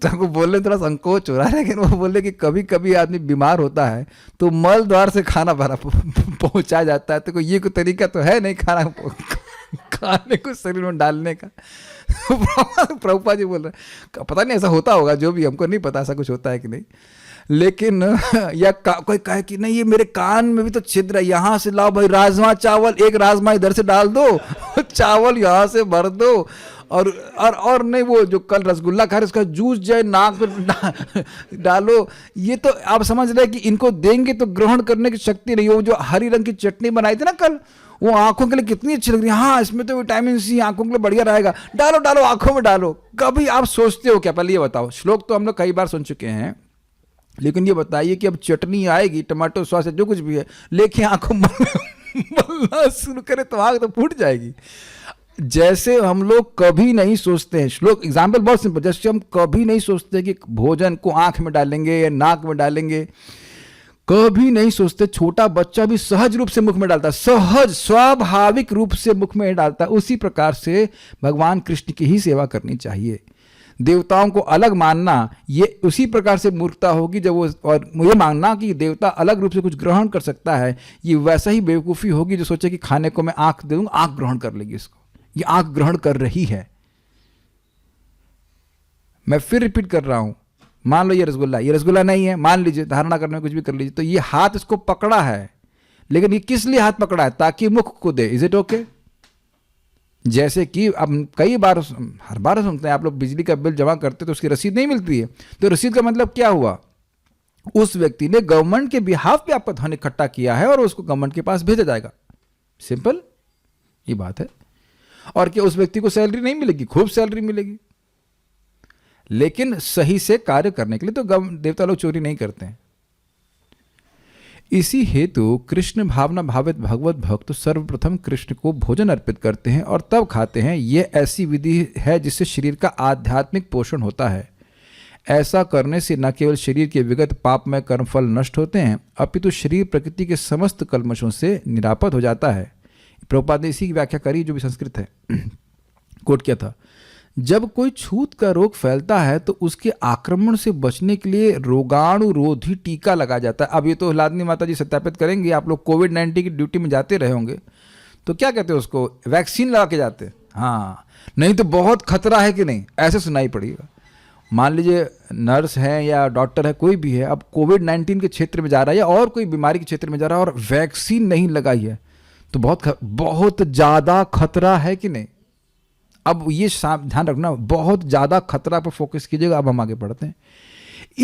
को बोलने थोड़ा संकोच हो रहा है, लेकिन वो बोले कि कभी कभी आदमी बीमार होता है तो मल द्वार से खाना भरा पहुंचाया जाता है। तो ये कोई तरीका तो है नहीं खाने को शरीर में डालने का। प्रभुपाद जी बोल रहे पता नहीं ऐसा होता होगा, जो भी, हमको नहीं पता ऐसा कुछ होता है कि नहीं, लेकिन या कोई कहे कि नहीं ये मेरे कान में भी तो छिद्र है, यहाँ से लाओ भाई राजमा चावल, एक राजमा इधर से डाल दो, चावल यहाँ से भर दो, और नहीं वो जो कल रसगुल्ला खा रहे उसका जूस जाए नाक पे डालो। ये तो आप समझ रहे हैं कि इनको देंगे तो ग्रहण करने की शक्ति नहीं। वो जो हरी रंग की चटनी बनाई थी ना कल, वो आंखों के लिए कितनी अच्छी लग रही है। हाँ, इसमें तो विटामिन सी आंखों के लिए बढ़िया रहेगा, डालो डालो आंखों में डालो। कभी आप सोचते हो क्या? पहले ये बताओ। श्लोक तो हम लोग कई बार सुन चुके हैं, लेकिन ये बताइए कि अब चटनी आएगी, टमाटो सॉस जो कुछ भी है, लेके आंखों मलना शुरू करे तो आंख तो फूट जाएगी। जैसे हम लोग कभी नहीं सोचते हैं, श्लोक एग्जाम्पल बहुत सिंपल, जैसे हम कभी नहीं सोचते कि भोजन को आंख में डालेंगे या नाक में डालेंगे, कभी नहीं सोचते। छोटा बच्चा भी सहज रूप से मुख में डालता है, सहज स्वाभाविक रूप से मुख में डालता है। उसी प्रकार से भगवान कृष्ण की ही सेवा करनी चाहिए। देवताओं को अलग मानना ये उसी प्रकार से मूर्खता होगी जब वो, और ये मानना कि देवता अलग रूप से कुछ ग्रहण कर सकता है, ये वैसा ही बेवकूफ़ी होगी जो सोचे कि खाने को मैं आंख दे दूंगा, आंख ग्रहण कर लेगी इसको। ये आंख ग्रहण कर रही है। मैं फिर रिपीट कर रहा हूं, मान लो ये रसगुल्ला नहीं है, मान लीजिए, धारणा करने में कुछ भी कर लीजिए, तो ये हाथ इसको पकड़ा है, लेकिन ये किस लिए हाथ पकड़ा है? ताकि मुख को दे। Is it okay? जैसे कि अब कई बार, हर बार सुनते हैं आप लोग, बिजली का बिल जमा करते तो उसकी रसीद नहीं मिलती है। तो रसीद का मतलब क्या हुआ? उस व्यक्ति ने गवर्नमेंट के बिहाफ पे आपका धन इकट्ठा किया है और उसको गवर्नमेंट के पास भेजा जाएगा। सिंपल ये बात है। और क्या उस व्यक्ति को सैलरी नहीं मिलेगी? खूब सैलरी मिलेगी। लेकिन सही से कार्य करने के लिए तो देवता लोग चोरी नहीं करते हैं। इसी हेतु कृष्ण भावना भावित भगवत भक्त सर्वप्रथम कृष्ण को भोजन अर्पित करते हैं और तब खाते हैं। यह ऐसी विधि है जिससे शरीर का आध्यात्मिक पोषण होता है। ऐसा करने से न केवल शरीर के विगत पापमय कर्मफल नष्ट होते हैं, अपितु शरीर प्रकृति के समस्त कल्मशों से निरापद हो जाता है। प्रभुपाद ने इसी की व्याख्या करी जो भी संस्कृत है। कोट किया था, जब कोई छूत का रोग फैलता है तो उसके आक्रमण से बचने के लिए रोगाणुरोधी टीका लगाया जाता है। अब ये तो हलादनी माता जी सत्यापित करेंगे। आप लोग कोविड-19 की ड्यूटी में जाते रहे होंगे तो क्या कहते हैं उसको, वैक्सीन लगा के जाते हैं। हाँ, नहीं तो बहुत खतरा है कि नहीं, ऐसे सुनाई पड़ेगा। मान लीजिए नर्स है या डॉक्टर है, कोई भी है, अब कोविड-19 के क्षेत्र में जा रहा है या और कोई बीमारी के क्षेत्र में जा रहा है और वैक्सीन नहीं लगाई है तो बहुत ज़्यादा खतरा है कि नहीं। अब ये ध्यान रखना, बहुत ज़्यादा खतरा पर फोकस कीजिएगा। अब हम आगे बढ़ते हैं।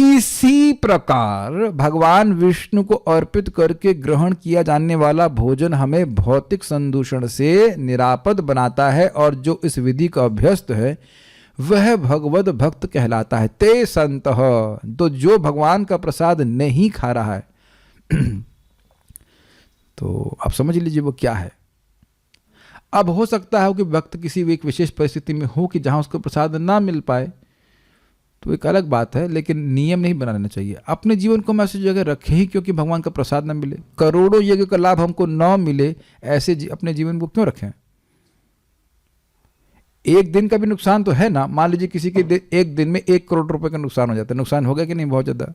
इसी प्रकार भगवान विष्णु को अर्पित करके ग्रहण किया जाने वाला भोजन हमें भौतिक संदूषण से निरापद बनाता है और जो इस विधि का अभ्यस्त है वह भगवत भक्त कहलाता है। ते संतः, तो जो भगवान का प्रसाद नहीं खा रहा है तो आप समझ लीजिए वो क्या है। अब हो सकता है कि भक्त किसी एक विशेष परिस्थिति में हो कि जहां उसको प्रसाद ना मिल पाए तो एक अलग बात है, लेकिन नियम नहीं बना लेना चाहिए। अपने जीवन को हम ऐसी जगह रखें ही क्योंकि भगवान का प्रसाद ना मिले, करोड़ों यज्ञ का लाभ हमको न मिले, ऐसे अपने जीवन को क्यों रखें। एक दिन का भी नुकसान तो है ना। मान लीजिए किसी के एक दिन में 1 करोड़ रुपए का नुकसान हो जाता है, नुकसान हो गया कि नहीं, बहुत ज्यादा।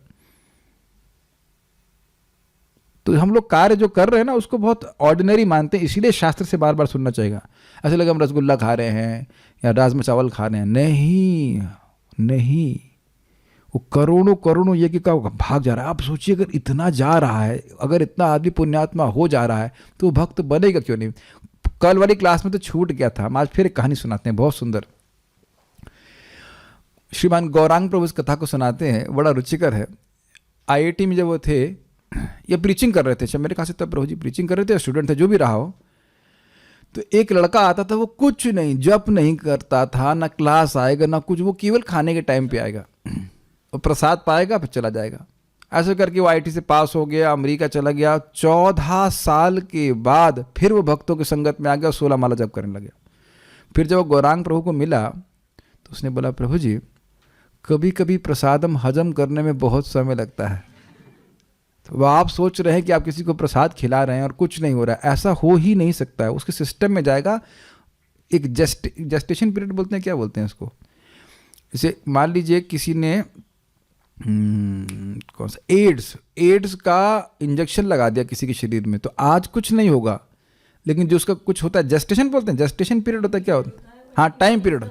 तो हम लोग कार्य जो कर रहे हैं ना उसको बहुत ऑर्डिनरी मानते हैं, इसीलिए शास्त्र से बार बार सुनना चाहिए। ऐसे लगे हम रसगुल्ला खा रहे हैं या राजमा चावल खा रहे हैं, नहीं नहीं, वो करोड़ों करोड़ों यज्ञ का भाग जा रहा है। आप सोचिए अगर इतना जा रहा है, अगर इतना आदमी पुण्यात्मा हो जा रहा है तो वो भक्त बनेगा क्यों नहीं। कल वाली क्लास में तो छूट गया था, हम आज फिर एक कहानी सुनाते हैं, बहुत सुंदर। श्रीमान गौरांग प्रभु इस कथा को सुनाते हैं, बड़ा रुचिकर है। IIT में जब वो थे, ये प्रीचिंग कर रहे थे, मेरे ख्याल से तब प्रभु जी प्रीचिंग कर रहे थे, स्टूडेंट थे, जो भी रहा हो। तो एक लड़का आता था, वो कुछ नहीं, जप नहीं करता था, ना क्लास आएगा ना कुछ, वो केवल खाने के टाइम पे आएगा और प्रसाद पाएगा फिर चला जाएगा। ऐसे करके वो IIT से पास हो गया, अमेरिका चला गया। 14 साल के बाद फिर वो भक्तों की संगत में आ गया, 16 माला जप करने लगा। फिर जब वो गौरांग प्रभु को मिला तो उसने बोला, प्रभु जी कभी कभी प्रसादम हजम करने में बहुत समय लगता है। तो आप सोच रहे हैं कि आप किसी को प्रसाद खिला रहे हैं और कुछ नहीं हो रहा है, ऐसा हो ही नहीं सकता है। उसके सिस्टम में जाएगा एक जेस्टेशन पीरियड बोलते हैं, क्या बोलते हैं उसको। जैसे मान लीजिए किसी ने कौन सा एड्स का इंजेक्शन लगा दिया किसी के शरीर में, तो आज कुछ नहीं होगा, लेकिन जो उसका कुछ होता है, जेस्टेशन बोलते हैं, जेस्टेशन पीरियड होता है, क्या होता है, हाँ टाइम पीरियड।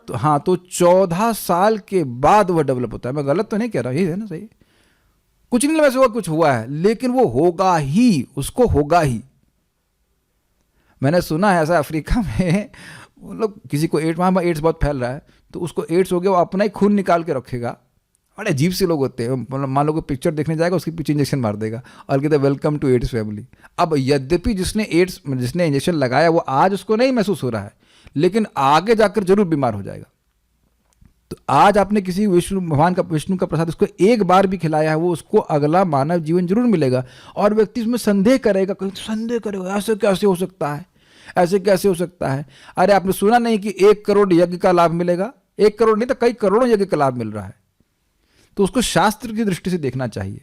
तो हाँ, तो 14 साल के बाद वह डेवलप होता है। मैं गलत तो नहीं कह रहा, यही है ना, सही। कुछ नहीं वैसे हुआ, कुछ हुआ है, लेकिन वो होगा ही, उसको होगा ही। मैंने सुना है ऐसा अफ्रीका में, मतलब किसी को एड्स, वहाँ एड्स बहुत फैल रहा है, तो उसको एड्स हो गया, वो अपना ही खून निकाल के रखेगा। बड़े अजीब से लोग होते हैं, मतलब मान लो कोई पिक्चर देखने जाएगा, उसके पीछे इंजेक्शन मार देगा और कहते हैं वेलकम टू एड्स फैमिली। अब यद्यपि जिसने इंजेक्शन लगाया वो आज उसको नहीं महसूस हो रहा है, लेकिन आगे जाकर जरूर बीमार हो जाएगा। तो आज आपने किसी विष्णु का प्रसाद उसको एक बार भी खिलाया है, वो उसको अगला मानव जीवन जरूर मिलेगा। और व्यक्ति उसमें संदेह करेगा, कहीं तो संदेह करेगा, ऐसे कैसे हो सकता है, ऐसे कैसे हो सकता है। अरे आपने सुना नहीं कि 1 करोड़ यज्ञ का लाभ मिलेगा? 1 करोड़ नहीं तो कई करोड़ों यज्ञ का लाभ मिल रहा है। तो उसको शास्त्र की दृष्टि से देखना चाहिए।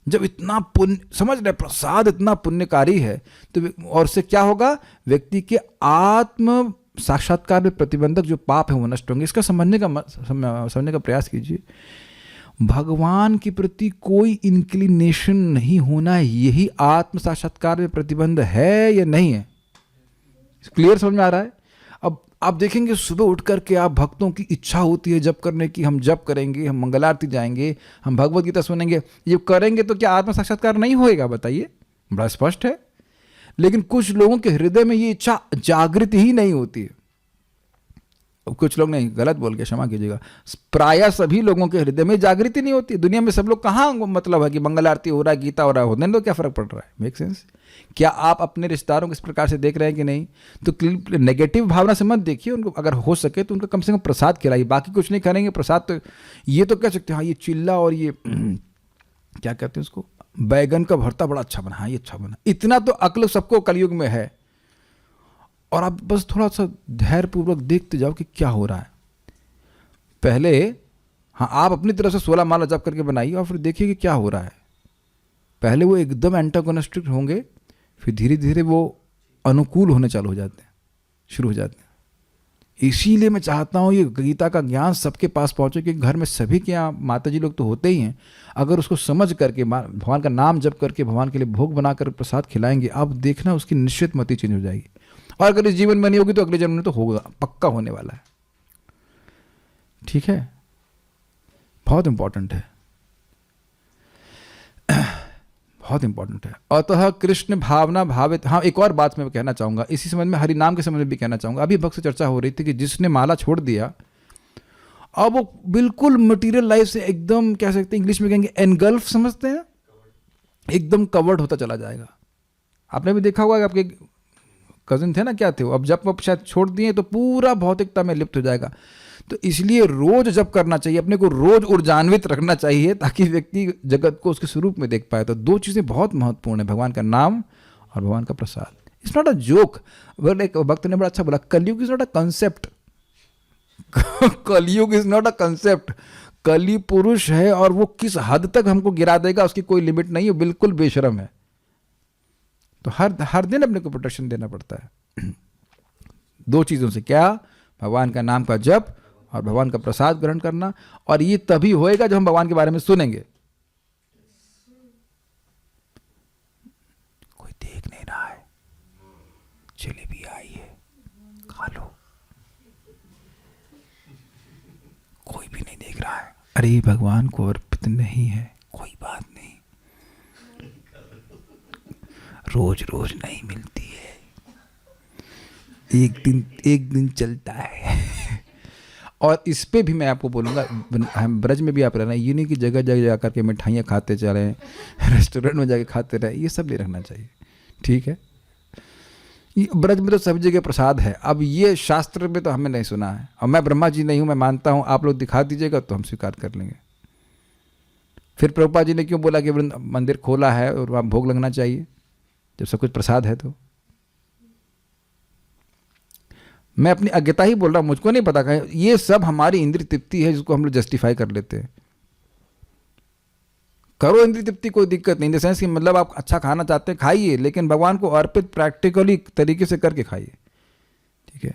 जब इतना पुण्य, समझ रहे, प्रसाद इतना पुण्यकारी है, तो और से क्या होगा, व्यक्ति के आत्म साक्षात्कार में प्रतिबंधक जो पाप है वो नष्ट होंगे। इसका समझने का प्रयास कीजिए। भगवान के प्रति कोई इंक्लिनेशन नहीं होना, यही आत्म साक्षात्कार में प्रतिबंध है या नहीं है? क्लियर समझ में आ रहा है? अब आप देखेंगे सुबह उठ करके आप भक्तों की इच्छा होती है जप करने की, हम जप करेंगे, हम मंगल आरती जाएंगे, हम भगवत गीता सुनेंगे। ये करेंगे तो क्या आत्म साक्षात्कार नहीं होएगा? बताइए, बड़ा स्पष्ट है। लेकिन कुछ लोगों के हृदय में ये इच्छा जागृत ही नहीं होती है। कुछ लोग नहीं, गलत बोल के क्षमा कीजिएगा, प्रायः सभी लोगों के हृदय में जागृति नहीं होती। दुनिया में सब लोग कहाँ मतलब है कि मंगल आरती हो रहा है, गीता हो रहा है, होने तो क्या फर्क पड़ रहा है? Make sense? क्या आप अपने रिश्तेदारों को इस प्रकार से देख रहे हैं कि नहीं? तो नेगेटिव भावना से मत देखिए उनको, अगर हो सके तो उनको कम से कम प्रसाद खिलाइए, बाकी कुछ नहीं करेंगे। प्रसाद तो ये तो कह सकते हैं हाँ ये चिल्ला और ये क्या कहते हैं उसको, बैगन का भरता बड़ा अच्छा बना, हाँ ये अच्छा बना, इतना तो अक्ल सबको कलयुग में है। और आप बस थोड़ा सा धैर्यपूर्वक देखते जाओ कि क्या हो रहा है। पहले हाँ आप अपनी तरफ से 16 माला जप करके बनाइए और फिर देखिए कि क्या हो रहा है। पहले वो एकदम एंटागोनिस्टिक होंगे, फिर धीरे धीरे वो अनुकूल होने चालू हो जाते हैं, शुरू हो जाते हैं। इसीलिए मैं चाहता हूँ ये गीता का ज्ञान सबके पास पहुँचे, क्योंकि घर में सभी के यहाँ माता जी लोग तो होते ही हैं। अगर उसको समझ करके भगवान का नाम जप करके भगवान के लिए भोग बनाकर प्रसाद खिलाएंगे, आप देखना उसकी निश्चित मति चेंज हो जाएगी। और अगर इस जीवन में नहीं होगी तो अगले जन्म में तो होगा, पक्का होने वाला है। ठीक है, बहुत इंपॉर्टेंट है, बहुत इंपॉर्टेंट है। अतः कृष्ण भावना भावित। हाँ एक और बात मैं कहना चाहूँगा, इसी संबंध में हरि नाम के संबंध में भी कहना चाहूँगा। अभी भक्त से चर्चा हो रही थी कि जिसने माला छोड़ दिया अब वो बिल्कुल मटीरियल लाइफ से एकदम, कह सकते हैं इंग्लिश में कहेंगे एनगल्फ, समझते हैं, एकदम कवर्ड होता चला जाएगा। आपने भी देखा होगा कि आपके कजिन थे ना, क्या थे वो, अब जब वो शायद छोड़ दिए तो पूरा भौतिकता में लिप्त हो जाएगा। तो इसलिए रोज जप करना चाहिए, अपने को रोज ऊर्जान्वित रखना चाहिए, ताकि व्यक्ति जगत को उसके स्वरूप में देख पाए। तो दो चीज़ें बहुत महत्वपूर्ण है, भगवान का नाम और भगवान का प्रसाद। It's not a joke. एक भक्त ने बड़ा अच्छा बोला, Kalyug is not a concept. Kalyug is not a concept. कली पुरुष है और वो किस हद तक हमको गिरा देगा उसकी कोई लिमिट नहीं है, बिल्कुल बेशरम है। तो हर दिन अपने को प्रोटेक्शन देना पड़ता है दो चीज़ों से, क्या? भगवान का नाम का जप और भगवान का प्रसाद ग्रहण करना। और ये तभी होएगा जब हम भगवान के बारे में सुनेंगे। कोई देख नहीं रहा है, जलेबी आई है खा लो, कोई भी नहीं देख रहा है, अरे भगवान को अर्पित नहीं है, कोई बात नहीं, रोज रोज नहीं मिलती है, एक दिन चलता है। और इस पे भी मैं आपको बोलूँगा, हम ब्रज में भी आप रहना, ये नहीं कि जगह जगह जा करके मिठाइयाँ खाते चलें, रेस्टोरेंट में जाके खाते रहे, ये सब नहीं रखना चाहिए। ठीक है, ब्रज में तो सब जगह प्रसाद है। अब ये शास्त्र में तो हमें नहीं सुना है, और मैं ब्रह्मा जी नहीं हूँ, मैं मानता हूँ, आप लोग दिखा दीजिएगा तो हम स्वीकार कर लेंगे। फिर प्रभुपाद जी ने क्यों बोला कि मंदिर खोला है और वहाँ भोग लगना चाहिए जब सब कुछ प्रसाद है? तो मैं अपनी अज्ञता ही बोल रहा हूँ, मुझको नहीं पता कहीं, ये सब हमारी इंद्रिय तृप्ति है जिसको हम लोग जस्टिफाई कर लेते हैं। करो इंद्रिय तृप्ति, कोई दिक्कत नहीं, इन द सेंस कि मतलब आप अच्छा खाना चाहते हैं खाइए, लेकिन भगवान को अर्पित प्रैक्टिकली तरीके से करके खाइए। ठीक है।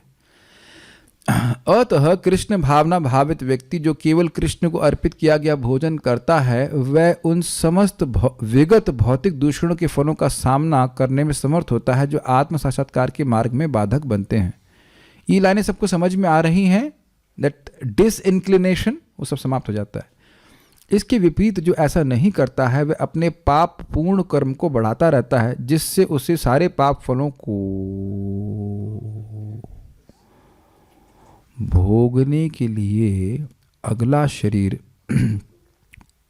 अतः कृष्ण भावना भावित व्यक्ति जो केवल कृष्ण को अर्पित किया गया भोजन करता है, वह उन समस्त विगत भौतिक दूषणों के फलों का सामना करने में समर्थ होता है जो आत्म साक्षात्कार के मार्ग में बाधक बनते हैं। ये लाइनें सबको समझ में आ रही हैं? दैट डिसइंक्लिनेशन वो सब समाप्त हो जाता है। इसके विपरीत जो ऐसा नहीं करता है वह अपने पाप पूर्ण कर्म को बढ़ाता रहता है, जिससे उसे सारे पाप फलों को भोगने के लिए अगला शरीर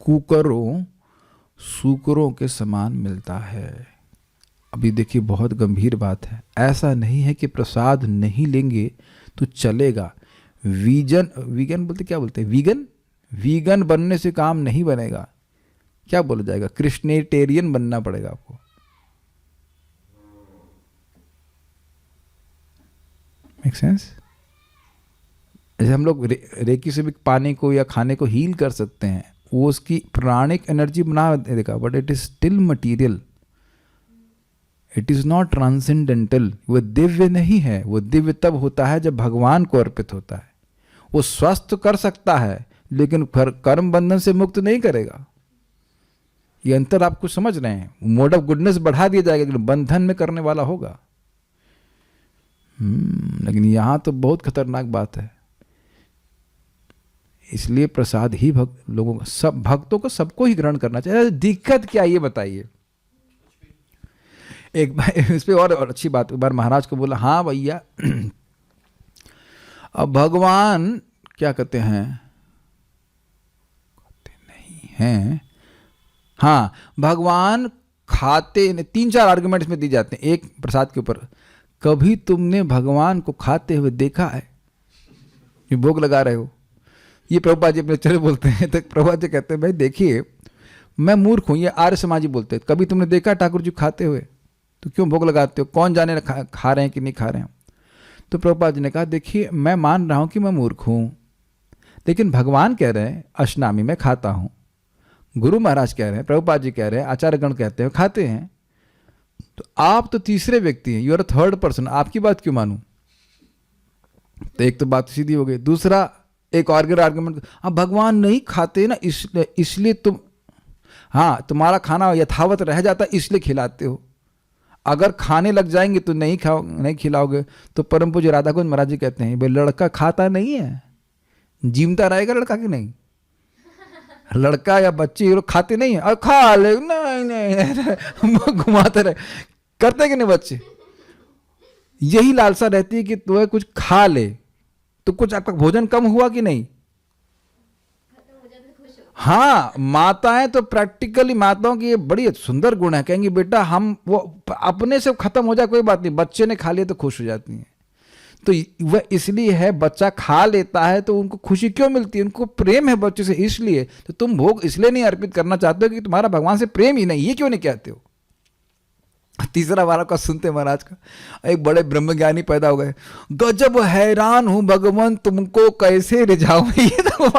कुकरों सूकरों के समान मिलता है। अभी देखिए बहुत गंभीर बात है। ऐसा नहीं है कि प्रसाद नहीं लेंगे तो चलेगा। वीगन बोलते, क्या बोलते हैं, वीगन बनने से काम नहीं बनेगा। क्या बोला जाएगा? कृष्णेटेरियन बनना पड़ेगा आपको। Make sense? जैसे हम लोग रेकी से भी पानी को या खाने को हील कर सकते हैं, वो उसकी प्राणिक एनर्जी बना देगा, but it is still material, it is not transcendental. वो दिव्य नहीं है। वो दिव्य तब होता है जब भगवान को अर्पित होता है। वो स्वस्थ कर सकता है लेकिन कर्म बंधन से मुक्त नहीं करेगा। ये अंतर आप कुछ समझ रहे हैं? मोड ऑफ गुडनेस बढ़ा दिया जाएगा लेकिन बंधन में करने वाला होगा। लेकिन यहां तो बहुत खतरनाक बात है। इसलिए प्रसाद ही लोगों को, सब भक्तों को, सबको ही ग्रहण करना चाहिए। दिक्कत क्या ये बताइए? एक बार इस पे और अच्छी बात, एक बार महाराज को बोला, हाँ भैया अब भगवान क्या कहते हैं, नहीं हैं, हाँ भगवान खाते, 3-4 आर्गुमेंट्स में दी जाते हैं एक प्रसाद के ऊपर। कभी तुमने भगवान को खाते हुए देखा है? ये भोग लगा रहे हो, ये प्रभुपाद जी अपने लेक्चर में बोलते हैं। तो प्रभुपाद जी कहते हैं भाई देखिए मैं मूर्ख हूँ, ये आर्य समाजी बोलते हैं, कभी तुमने देखा ठाकुर जी खाते हुए? तो क्यों भोग लगाते हो? कौन जाने खा रहे हैं कि नहीं खा रहे हैं। तो प्रभुपाद जी ने कहा देखिए मैं मान रहा हूँ कि मैं मूर्ख हूँ, लेकिन भगवान कह रहे हैं अष्टनामी में खाता हूँ, गुरु महाराज कह रहे हैं, प्रभुपाद जी कह रहे हैं, आचार्यगण कहते हैं खाते हैं, तो आप तो तीसरे व्यक्ति हैं, you are a third person, आपकी बात क्यों मानूं? तो एक तो बात सीधी हो गई। दूसरा एक और आर्गुमेंट, अब भगवान नहीं खाते ना इसलिए तुम, हाँ तुम्हारा खाना यथावत रह जाता इसलिए खिलाते हो, अगर खाने लग जाएंगे तो नहीं खिलाओगे। तो परम पूज्य राधा कुंज महाराज जी कहते हैं भाई लड़का खाता नहीं है, जीवता रहेगा लड़का कि नहीं? लड़का या बच्चे ये लोग खाते नहीं है, और खा ले नहीं घुमाते रहे, करते कि नहीं बच्चे? यही लालसा रहती है कि तुम्हें कुछ खा ले, तो कुछ आपका भोजन कम हुआ कि नहीं? हाँ माताएं तो प्रैक्टिकली, माताओं की ये बड़ी सुंदर गुण है, कहेंगी बेटा हम वो अपने से खत्म हो जाए कोई बात नहीं, बच्चे ने खा लिया तो खुश हो जाती हैं। तो वह इसलिए है, बच्चा खा लेता है तो उनको खुशी क्यों मिलती है? उनको प्रेम है बच्चे से इसलिए। तो तुम भोग इसलिए नहीं अर्पित करना चाहते हो कि तुम्हारा भगवान से प्रेम ही नहीं, ये क्यों नहीं कहते हो? तीसरा बार आपका सुनते महाराज का, एक बड़े ब्रह्मज्ञानी पैदा हो गए, गजब हैरान हूं भगवान तुमको कैसे रिझाओ। ये तो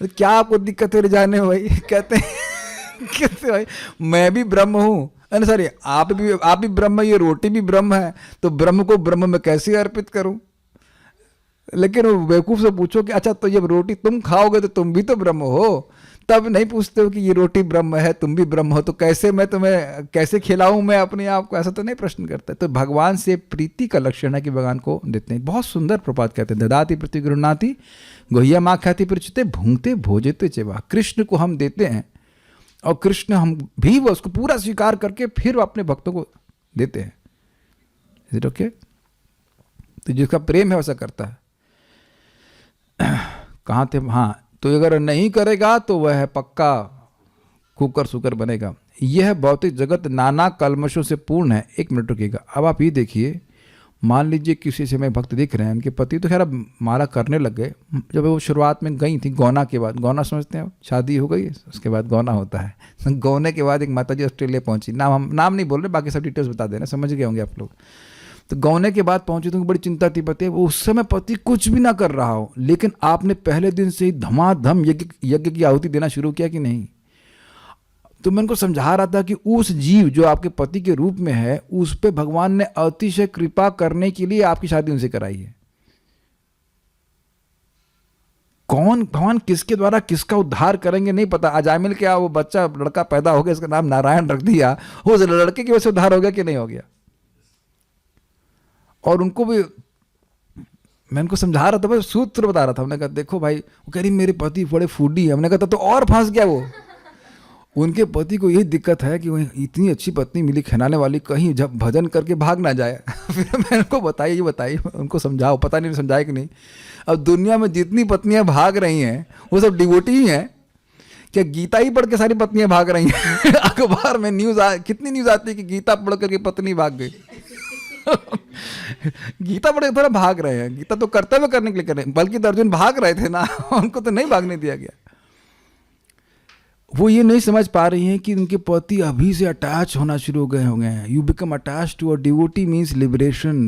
क्या आपको दिक्कत है रिझाने हो भाई? कहते हैं भाई मैं भी ब्रह्म हूं, सॉरी आप भी ब्रह्म, ये रोटी भी ब्रह्म है, तो ब्रह्म को ब्रह्म में कैसे अर्पित करूं? लेकिन वो बेवकूफ से पूछो कि अच्छा तो जब रोटी तुम खाओगे तो तुम भी तो ब्रह्म हो, तब नहीं पूछते हो कि ये रोटी ब्रह्म है तुम भी ब्रह्म हो, तो कैसे मैं तुम्हें कैसे खिलाऊं मैं अपने आप को, ऐसा तो नहीं प्रश्न करता। तो भगवान से प्रीति का लक्षण है कि भगवान को देते हैं। बहुत सुंदर प्रपात कहते हैं, ददाति प्रति गृह्णाति गोह्या माँ ख्याति परिचिते भूंगते भोजते चेवा। कृष्ण को हम देते हैं और कृष्ण हम भी वो उसको पूरा स्वीकार करके फिर अपने भक्तों को देते हैं। Is it okay? तो जिसका प्रेम है वैसा करता है। कहाँ थे? हाँ, तो अगर नहीं करेगा तो वह पक्का कुकर सुकर बनेगा। यह भौतिक जगत नाना कल्मशों से पूर्ण है। 1 मिनट रुकिएगा। अब आप ये देखिए, मान लीजिए किसी से मैं भक्त दिख रहे हैं, उनके पति तो खैर अब माला करने लग गए, जब वो शुरुआत में गई थी गौना के बाद, गौना समझते हैं, शादी हो गई उसके बाद गौना होता है। गौने के बाद एक माता जी ऑस्ट्रेलिया पहुंची, हम नाम नहीं बोल रहे, बाकी सब डिटेल्स बता देना, समझ गए होंगे आप लोग। तो गौने के बाद पहुंची तो बड़ी चिंता थी पति, वो उस समय पति कुछ भी ना कर रहा हो, लेकिन आपने पहले दिन से ही धमाधम यज्ञ की आहुति देना शुरू किया कि नहीं? तो मैं उनको समझा रहा था कि उस जीव जो आपके पति के रूप में है, उस पे भगवान ने अतिशय कृपा करने के लिए आपकी शादी उनसे कराई है। कौन भगवान किसके द्वारा किसका उद्धार करेंगे नहीं पता। अजामिल क्या वो बच्चा लड़का पैदा हो गया, इसका नाम नारायण रख दिया, वो लड़के की वजह से उद्धार हो गया कि नहीं हो गया? और उनको भी मैं उनको समझा रहा था, बस सूत्र बता रहा था। हमने कहा देखो भाई, वो कह रही मेरे पति बड़े फूडी है। हमने कहा तो और फंस गया वो। उनके पति को यही दिक्कत है कि वो इतनी अच्छी पत्नी मिली खिलाने वाली, कहीं जब भजन करके भाग ना जाए। फिर मैं उनको बताइए उनको समझाओ, पता नहीं समझाए कि नहीं। अब दुनिया में जितनी पत्नियां भाग रही हैं वो सब डिवोटी ही हैं क्या? गीता ही पढ़ के सारी पत्नियां भाग रही हैं? अखबार में कितनी न्यूज़ आती है कि गीता पढ़ करके पत्नी भाग गई। गीता पढ़ के थोड़ा भाग रहे हैं, गीता तो कर्तव्य करने के लिए कर रहे हैं, बल्कि अर्जुन भाग रहे थे ना, उनको तो नहीं भागने दिया गया। वो ये नहीं समझ पा रही हैं कि उनके पति अभी से अटैच होना शुरू हो गए होंगे। You become attach to a devotee means liberation.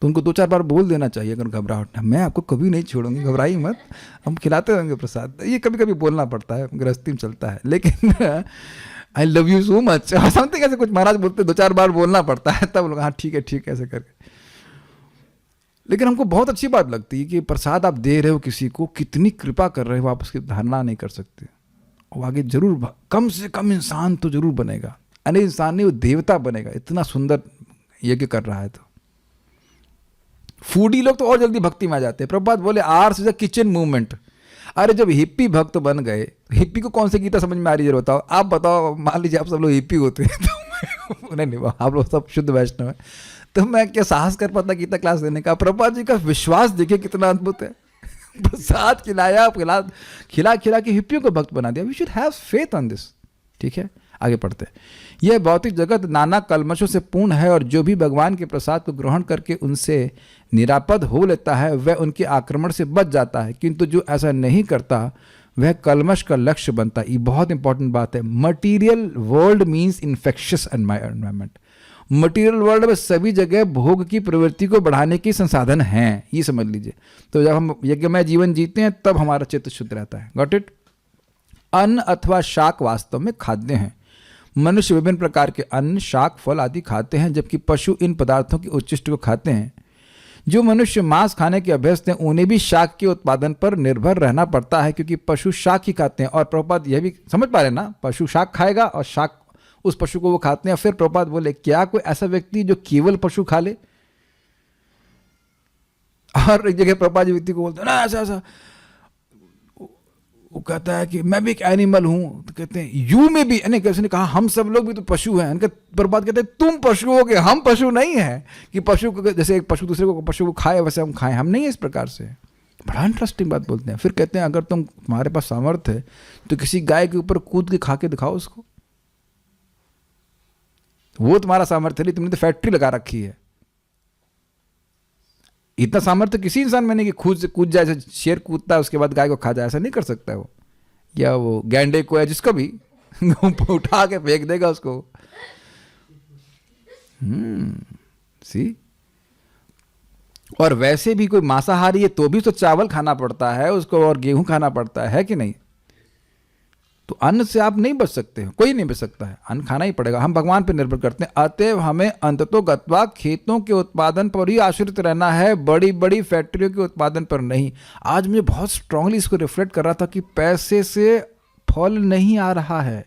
तो उनको 2-4 बार बोल देना चाहिए अगर घबराहट है, मैं आपको कभी नहीं छोड़ूंगी, घबराइए मत, हम खिलाते रहेंगे प्रसाद। ये कभी कभी बोलना पड़ता है, गृहस्थी में चलता है, लेकिन I love you so much something ऐसे कुछ महाराज बोलते, 2-4 बार बोलना पड़ता है, तब लोग हाँ ठीक है ऐसे करके। लेकिन हमको बहुत अच्छी बात लगती है कि प्रसाद आप दे रहे हो किसी को, कितनी कृपा कर रहे हो आप, उसकी धारणा नहीं कर सकते। और आगे जरूर कम से कम इंसान तो जरूर बनेगा, अरे इंसान नहीं वो देवता बनेगा, इतना सुंदर यज्ञ कर रहा है। तो फूडी लोग तो और जल्दी भक्ति में आ जाते हैं। प्रभुपाद बोले ours is a kitchen movement. अरे जब हिप्पी भक्त बन गए, हिप्पी को कौन सी गीता समझ में आ रही है बताओ? आप बताओ, मान लीजिए आप सब लोग हिप्पी होते हैं तो नहीं आप लोग सब शुद्ध वैष्णव है, तो मैं क्या साहस कर पाता गीता क्लास देने का? प्रभुपाद जी का विश्वास देखिए कितना अद्भुत है। प्रसाद खिलाया, खिला खिला के हिप्पियों को भक्त बना दिया। We should have faith on this. ठीक है, आगे पढ़ते हैं। यह भौतिक जगत नाना कल्मशों से पूर्ण है, और जो भी भगवान के प्रसाद को ग्रहण करके उनसे निरापद हो लेता है वह उनके आक्रमण से बच जाता है, किंतु जो ऐसा नहीं करता वह कल्मश का लक्ष्य बनता है। ये बहुत इंपॉर्टेंट बात है। Material world means infectious environment. Material world में सभी जगह भोग की प्रवृत्ति को बढ़ाने के संसाधन हैं, ये समझ लीजिए। तो जब हम यज्ञमय जीवन जीते हैं तब हमारा चित्त शुद्ध रहता है। Got it? अन्न अथवा शाक वास्तव में खाद्य हैं। मनुष्य विभिन्न प्रकार के अन्न, शाक, फल आदि खाते हैं, जबकि पशु इन पदार्थों की उच्चिष्ट को खाते हैं। जो मनुष्य मांस खाने के अभ्यस्त हैं उन्हें भी शाक के उत्पादन पर निर्भर रहना पड़ता है, क्योंकि पशु शाक ही खाते हैं। और प्रभुपाद यह भी समझ पा रहे ना, पशु शाक खाएगा और शाक उस पशु को वो खाते हैं। फिर प्रभुपाद बोले, क्या कोई ऐसा व्यक्ति जो केवल पशु खा ले? और एक जगह प्रभुपाद जी व्यक्ति को बोलते हैं ना ऐसा ऐसा, वो कहता है कि मैं भी एक एनिमल हूं। तो कहते हैं यू में भी, यानी किसी ने कहा हम सब लोग भी तो पशु हैं। उनका प्रभुपाद कहते हैं तुम पशु हो गए, हम पशु नहीं है कि पशु को जैसे एक पशु दूसरे को पशु को खाए वैसे हम खाएं, हम नहीं है इस प्रकार से। बड़ा इंटरेस्टिंग बात बोलते हैं। फिर कहते हैं अगर तुम्हारे पास सामर्थ्य है तो किसी गाय के ऊपर कूद के खा के दिखाओ उसको, वो तुम्हारा सामर्थ्य नहीं, तुमने तो फैक्ट्री लगा रखी है। इतना सामर्थ्य किसी इंसान में नहीं कि खुद से कूद जाए, जैसे शेर कूदता है उसके बाद गाय को खा जाए, ऐसा नहीं कर सकता है वो। या वो गैंडे को है जिसका भी उठा के फेंक देगा उसको। सी। और वैसे भी कोई मांसाहारी है तो भी तो चावल खाना पड़ता है उसको और गेहूं खाना पड़ता है कि नहीं? तो अन्न से आप नहीं बच सकते हो, कोई नहीं बच सकता है, अन्न खाना ही पड़ेगा। हम भगवान पर निर्भर करते हैं, अतएव हमें अंततोगत्वा खेतों के उत्पादन पर ही आश्रित रहना है, बड़ी बड़ी फैक्ट्रियों के उत्पादन पर नहीं। आज मुझे बहुत स्ट्रांगली इसको रिफ्लेक्ट कर रहा था कि पैसे से फल नहीं आ रहा है।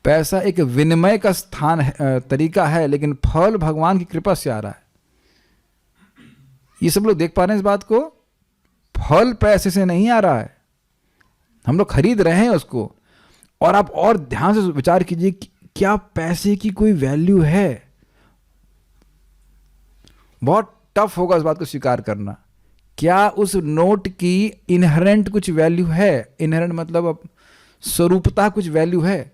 पैसा एक विनिमय का स्थान है, तरीका है, लेकिन फल भगवान की कृपा से आ रहा है। ये सब लोग देख पा रहे हैं इस बात को? फल पैसे से नहीं आ रहा है, हम लोग खरीद रहे हैं उसको। और आप और ध्यान से विचार कीजिए, क्या पैसे की कोई वैल्यू है? बहुत टफ होगा इस बात को स्वीकार करना। क्या उस नोट की इनहेरेंट कुछ वैल्यू है? इनहेरेंट मतलब अब स्वरूपता कुछ वैल्यू है?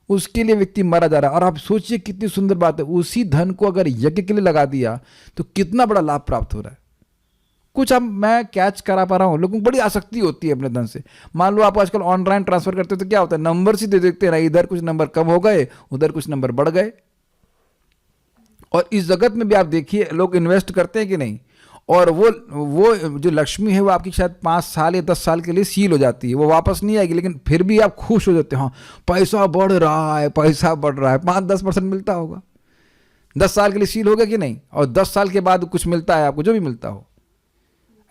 उसके लिए व्यक्ति मारा जा रहा है। और आप सोचिए कितनी सुंदर बात है, उसी धन को अगर यज्ञ के लिए लगा दिया तो कितना बड़ा लाभ प्राप्त हो रहा है। कुछ अब मैं कैच करा पा रहा हूं, लोगों को बड़ी आसक्ति होती है अपने धन से। मान लो आप आजकल ऑनलाइन ट्रांसफर करते हो तो क्या होता है, नंबर ही दे देखते हैं ना, इधर कुछ नंबर कम हो गए, उधर कुछ नंबर बढ़ गए। और इस जगत में भी आप देखिए लोग इन्वेस्ट करते हैं कि नहीं, और वो जो लक्ष्मी है वो आपकी शायद 5 साल या 10 साल के लिए सील हो जाती है, वो वापस नहीं आएगी, लेकिन फिर भी आप खुश हो जाते हो, हाँ पैसा बढ़ रहा है, पैसा बढ़ रहा है, 5-10% मिलता होगा। 10 साल के लिए सील होगा कि नहीं, और 10 साल के बाद कुछ मिलता है आपको, जो भी मिलता हो।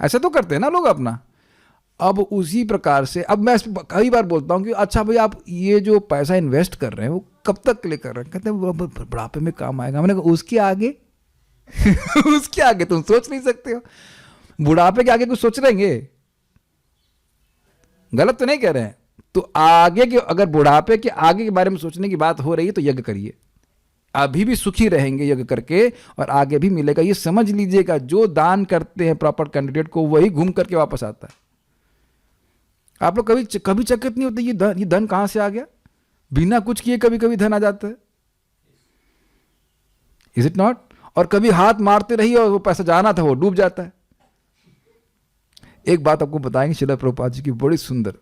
ऐसे तो करते हैं ना लोग अपना। अब उसी प्रकार से अब मैं कई बार बोलता हूँ कि अच्छा भाई आप ये जो पैसा इन्वेस्ट कर रहे हैं वो कब तक के लिए कर रहे हैं? कहते हैं वो बुढ़ापे में काम आएगा। मैंने कहा उसके आगे उसके आगे तुम सोच नहीं सकते हो? बुढ़ापे के आगे कुछ सोच रहेंगे? गलत तो नहीं कह रहे हैं। तो आगे के, अगर बुढ़ापे के आगे के बारे में सोचने की बात हो रही है तो यज्ञ करिए, अभी भी सुखी रहेंगे यज्ञ करके, और आगे भी मिलेगा। ये समझ लीजिएगा, जो दान करते हैं प्रॉपर कैंडिडेट को वही घूम करके वापस आता है। आप लोग कभी चकित नहीं होते ये धन कहां से आ गया? बिना कुछ किए कभी कभी धन आ जाता है, इज इट नॉट? और कभी हाथ मारते रहिए और वो पैसा जाना था वो डूब जाता है। एक बात आपको बताएंगे श्रील प्रभुपाद जी की, बड़ी सुंदर।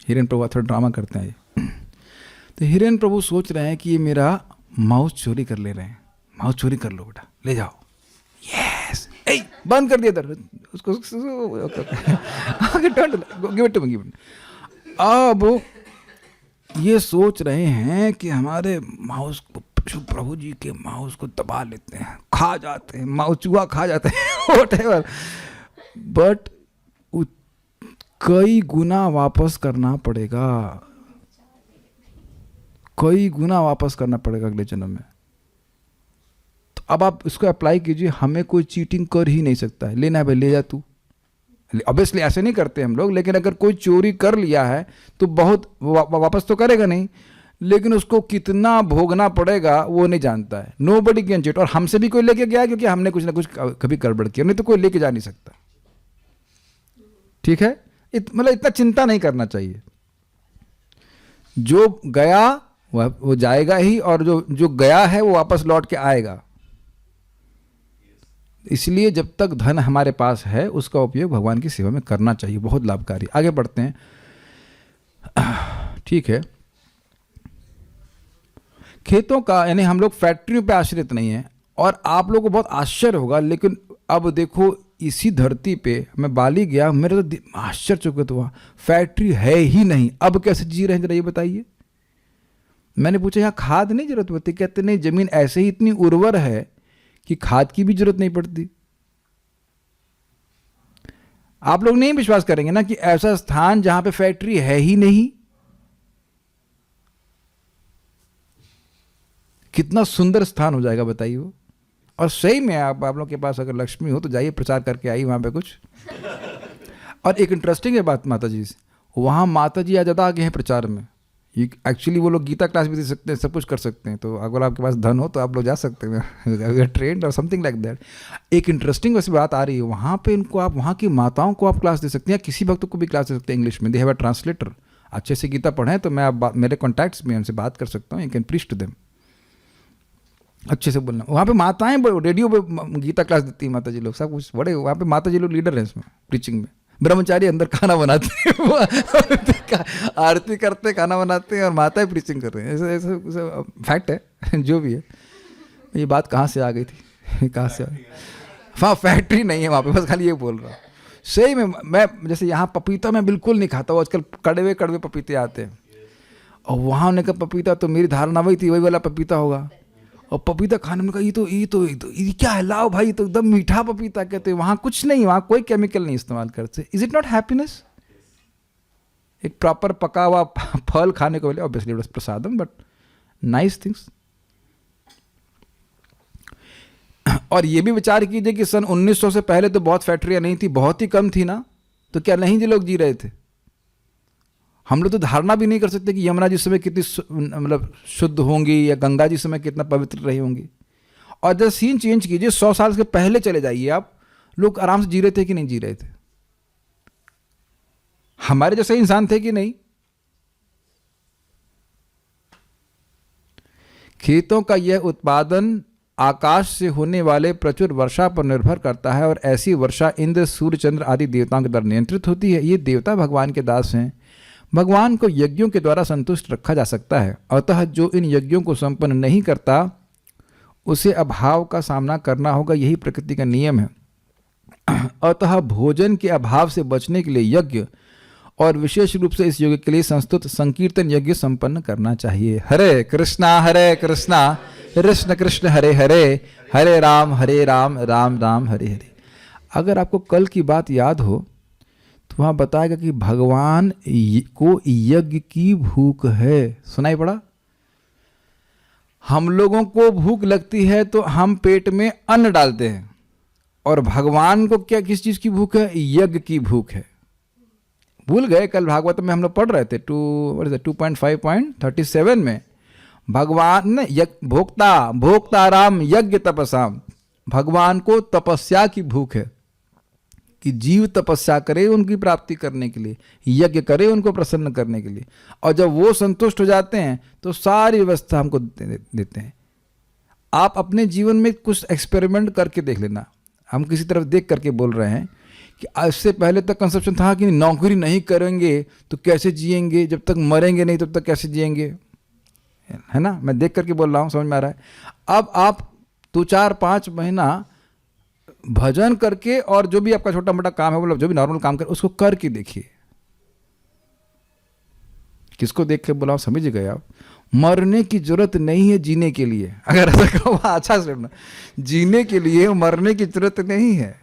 हिरेन प्रभु थोड़ा ड्रामा करते हैं। तो हिरेन प्रभु सोच रहे हैं कि ये मेरा माउस चोरी कर ले रहे हैं। माउस चोरी कर लो बेटा, ले जाओ। यस, ए बंद कर दिया इधर उसको। Give it to me. अब ये सोच रहे हैं कि हमारे माउस को, प्रभु जी के माउस को दबा लेते हैं, खा जाते हैं, माउस चूहा खा जाते हैं, व्हाटएवर। बट कई गुना वापस करना पड़ेगा, कई गुना वापस करना पड़ेगा अगले जन्म में। तो अब आप इसको अप्लाई कीजिए। हमें कोई चीटिंग कर ही नहीं सकता है। लेना है भाई ले जा तू। ऑब्वियसली ऐसे नहीं करते हम लोग, लेकिन अगर कोई चोरी कर लिया है तो बहुत वापस तो करेगा नहीं, लेकिन उसको कितना भोगना पड़ेगा वो नहीं जानता है। Nobody can cheat. और हमसे भी कोई लेके गया क्योंकि हमने कुछ ना कुछ कभी गड़बड़ किया, नहीं तो कोई लेके जा नहीं सकता। ठीक है, मतलब इतना चिंता नहीं करना चाहिए। जो गया वो जाएगा ही, और जो गया है वो वापस लौट के आएगा। इसलिए जब तक धन हमारे पास है उसका उपयोग भगवान की सेवा में करना चाहिए, बहुत लाभकारी। आगे बढ़ते हैं। ठीक है, खेतों का यानी हम लोग फैक्ट्रियों पे आश्रित नहीं हैं। और आप लोगों को बहुत आश्चर्य होगा, लेकिन अब देखो इसी धरती पे मैं बाली गया, मेरे तो आश्चर्यचकित हुआ, फैक्ट्री है ही नहीं, अब कैसे जी रहे हैं जरा ये बताइए। मैंने पूछा यहाँ खाद नहीं जरूरत पड़ती? कहते नहीं, जमीन ऐसे ही इतनी उर्वर है कि खाद की भी जरूरत नहीं पड़ती। आप लोग नहीं विश्वास करेंगे ना कि ऐसा स्थान जहां पे फैक्ट्री है ही नहीं, कितना सुंदर स्थान हो जाएगा बताइए वो। और सही में आप लोग के पास अगर लक्ष्मी हो तो जाइए, प्रचार करके आई वहां पे कुछ। और एक इंटरेस्टिंग है बात माता जी से, वहां माता जी ज़्यादा आगे हैं प्रचार में। एक्चुअली वो लोग गीता क्लास भी दे सकते हैं, सब कुछ कर सकते हैं। तो अगर आपके पास धन हो तो आप लोग जा सकते हैं, ट्रेंड और समथिंग लाइक दैट। एक इंटरेस्टिंग वैसे बात आ रही है, वहाँ पे इनको आप वहाँ की माताओं को आप क्लास दे सकते हैं, या किसी भक्त को भी क्लास दे सकते हैं इंग्लिश में। दे हैव अ ट्रांसलेटर, अच्छे से गीता पढ़ें तो मैं आप मेरे कॉन्टैक्ट्स में उनसे बात कर सकता हूँ, you can preach to them. अच्छे से बोलना। वहाँ पे माताएं रेडियो पे गीता क्लास देती है माता जी लोग, सब कुछ बड़े वहाँ पे माता जी लोग लीडर हैं इसमें प्रीचिंग में। ब्रह्मचारी अंदर खाना बनाते हैं, आरती करते खाना बनाते हैं, और माताएं प्रीचिंग कर रहे हैं। ऐसा फैक्ट है जो भी है। ये बात कहाँ से आ गई थी, कहाँ से आ गई? हाँ, फैक्ट्री नहीं है वहाँ पे, बस खाली ये बोल रहा हूँ। सही में मैं जैसे यहाँ पपीता मैं बिल्कुल नहीं खाता हूँ, आजकल कड़वे कड़वे पपीते आते हैं, और वहाँ उन्होंने कहा पपीता, तो मेरी धारणा वही थी वही वाला पपीता होगा। और पपीता खाने में कहा ये क्या है, लाओ भाई, तो एकदम मीठा पपीता कहते हैं। वहाँ कुछ नहीं, वहाँ कोई केमिकल नहीं इस्तेमाल करते। Is it not happiness? एक प्रॉपर पका हुआ फल खाने को मिले, obviously it was prasadam, but nice things. और ये भी विचार कीजिए कि सन 1900 से पहले तो बहुत फैक्ट्रियाँ नहीं थी, बहुत ही कम थी ना, तो क्या नहीं जी लोग जी रहे थे? हम लोग तो धारणा भी नहीं कर सकते कि यमुना जी समय कितनी मतलब शुद्ध होंगी, या गंगा जी समय कितना पवित्र रही होंगी। और जब सीन चेंज कीजिए, 100 साल के पहले चले जाइए आप, लोग आराम से जी रहे थे कि नहीं जी रहे थे? हमारे जैसे इंसान थे कि नहीं? खेतों का यह उत्पादन आकाश से होने वाले प्रचुर वर्षा पर निर्भर करता है, और ऐसी वर्षा इंद्र, सूर्य, चंद्र आदि देवताओं के द्वारा नियंत्रित होती है। ये देवता भगवान के दास हैं। भगवान को यज्ञों के द्वारा संतुष्ट रखा जा सकता है, अतः जो इन यज्ञों को संपन्न नहीं करता उसे अभाव का सामना करना होगा, यही प्रकृति का नियम है। अतः भोजन के अभाव से बचने के लिए यज्ञ, और विशेष रूप से इस यज्ञ के लिए संस्तुत संकीर्तन यज्ञ संपन्न करना चाहिए। हरे कृष्णा कृष्ण कृष्ण हरे हरे, हरे राम राम राम हरे हरे। अगर आपको कल की बात याद हो तो वहाँ बताएगा कि भगवान को यज्ञ की भूख है। सुनाई पड़ा? हम लोगों को भूख लगती है तो हम पेट में अन्न डालते हैं, और भगवान को क्या किस चीज़ की भूख है? यज्ञ की भूख है। भूल गए? कल भागवत में हम लोग पढ़ रहे थे 2.5.37 में भगवान ने भोक्ता राम यज्ञ तपसाम, भगवान को तपस्या की भूख है कि जीव तपस्या करे उनकी प्राप्ति करने के लिए, यज्ञ करे उनको प्रसन्न करने के लिए। और जब वो संतुष्ट हो जाते हैं तो सारी व्यवस्था हमको देते हैं। आप अपने जीवन में कुछ एक्सपेरिमेंट करके देख लेना। हम किसी तरफ देख करके बोल रहे हैं कि इससे पहले तक कंसेप्शन था कि नौकरी नहीं करेंगे तो कैसे जिएंगे, जब तक मरेंगे नहीं तब तक कैसे जिएंगे, है ना? मैं देख करके बोल रहा हूँ, समझ में आ रहा है? अब आप 2-4-5 महीना भजन करके, और जो भी आपका छोटा मोटा काम है, मतलब जो भी नॉर्मल काम कर, उसको करके देखिए। किसको देख के बोला, समझ गए आप? मरने की जरूरत नहीं है जीने के लिए। अगर ऐसा कहो, अच्छा सुनना, जीने के लिए मरने की जरूरत नहीं है।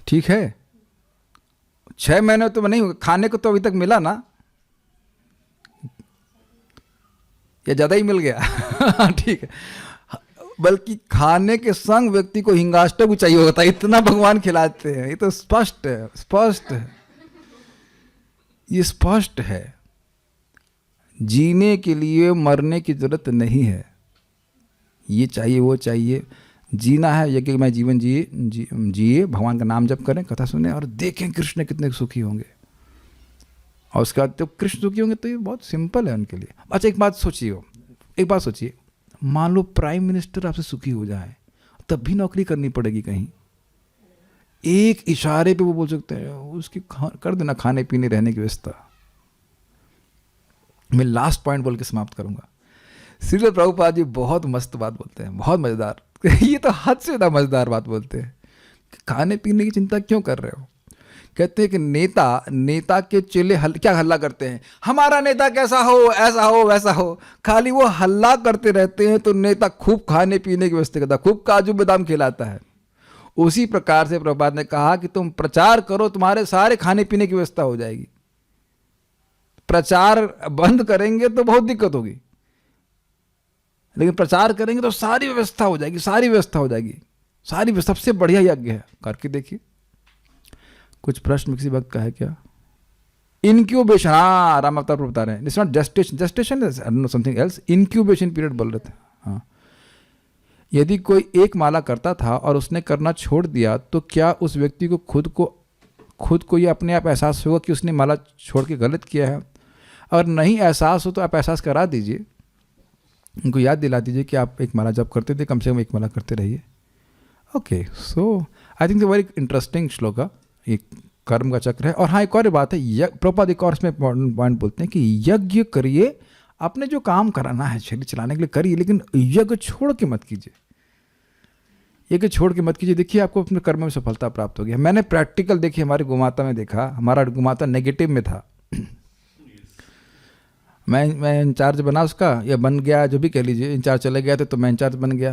ठीक है, 6 महीने तो नहीं, खाने को तो अभी तक मिला ना, या ज्यादा ही मिल गया? ठीक है, बल्कि खाने के संग व्यक्ति को हिंगाष्टक भी चाहिए होता है, इतना भगवान खिलाते हैं। ये तो स्पष्ट है, स्पष्ट है। ये स्पष्ट है। जीने के लिए मरने की जरूरत नहीं है। ये चाहिए वो चाहिए, जीना है यज्ञ में जीवन जिए, भगवान का नाम जप करें, कथा सुने और देखें कृष्ण कितने सुखी होंगे। और उसके बाद जब कृष्ण सुखी होंगे तो ये बहुत सिंपल है उनके लिए। अच्छा एक बात सोचिए, मान लो प्राइम मिनिस्टर आपसे सुखी हो जाए, तब भी नौकरी करनी पड़ेगी कहीं। एक इशारे पे वो बोल सकते हैं उसकी कर देना खाने पीने रहने की व्यवस्था। मैं लास्ट पॉइंट बोल के समाप्त करूंगा। श्रील प्रभुपाद जी बहुत मस्त बात बोलते हैं, बहुत मजेदार। ये तो हद से ज़्यादा मजेदार बात बोलते हैं। खाने पीने की चिंता क्यों कर रहे हो? कहते हैं कि नेता के चेले क्या हल्ला करते हैं, हमारा नेता कैसा हो, ऐसा हो वैसा हो। खाली वो हल्ला करते रहते हैं तो नेता खूब खाने पीने की व्यवस्था करता है, खूब काजू बादाम खिलाता है। उसी प्रकार से प्रभुपाद ने कहा कि तुम प्रचार करो, तुम्हारे सारे खाने पीने की व्यवस्था हो जाएगी। प्रचार बंद करेंगे तो बहुत दिक्कत होगी, लेकिन प्रचार करेंगे तो सारी व्यवस्था हो जाएगी, सारी व्यवस्था। सबसे बढ़िया यज्ञ है, करके देखिए। कुछ प्रश्न किसी वक्त का है क्या? इनक्यूबेशन, हाँ राम अवतार पर बता रहे हैं, it's not gestation is something else. Incubation period बोल रहे थे। हाँ, यदि कोई एक माला करता था और उसने करना छोड़ दिया तो क्या उस व्यक्ति को खुद को ये अपने आप एहसास होगा कि उसने माला छोड़ के गलत किया है? अगर नहीं एहसास हो तो आप एहसास करा दीजिए, उनको याद दिला दीजिए कि आप एक माला जब करते थे, कम से कम एक माला करते रहिए। Okay, so I think very interesting श्लोक है, ये कर्म का चक्र है। और हाँ, एक और बात है, प्रभुपाद एक और इसमें पॉइंट बोलते हैं कि यज्ञ करिए, आपने जो काम कराना है शरीर चलाने के लिए करिए, लेकिन यज्ञ छोड़ के मत कीजिए। यज्ञ छोड़ के मत कीजिए, देखिए आपको अपने कर्म में सफलता प्राप्त होगी। मैंने प्रैक्टिकल देखी, हमारे गोमाता में देखा। हमारा गोमाता नेगेटिव में था। मैं इंचार्ज बना उसका, या बन गया, जो भी कह लीजिए, इंचार्ज चले गया तो मैं इंचार्ज बन गया।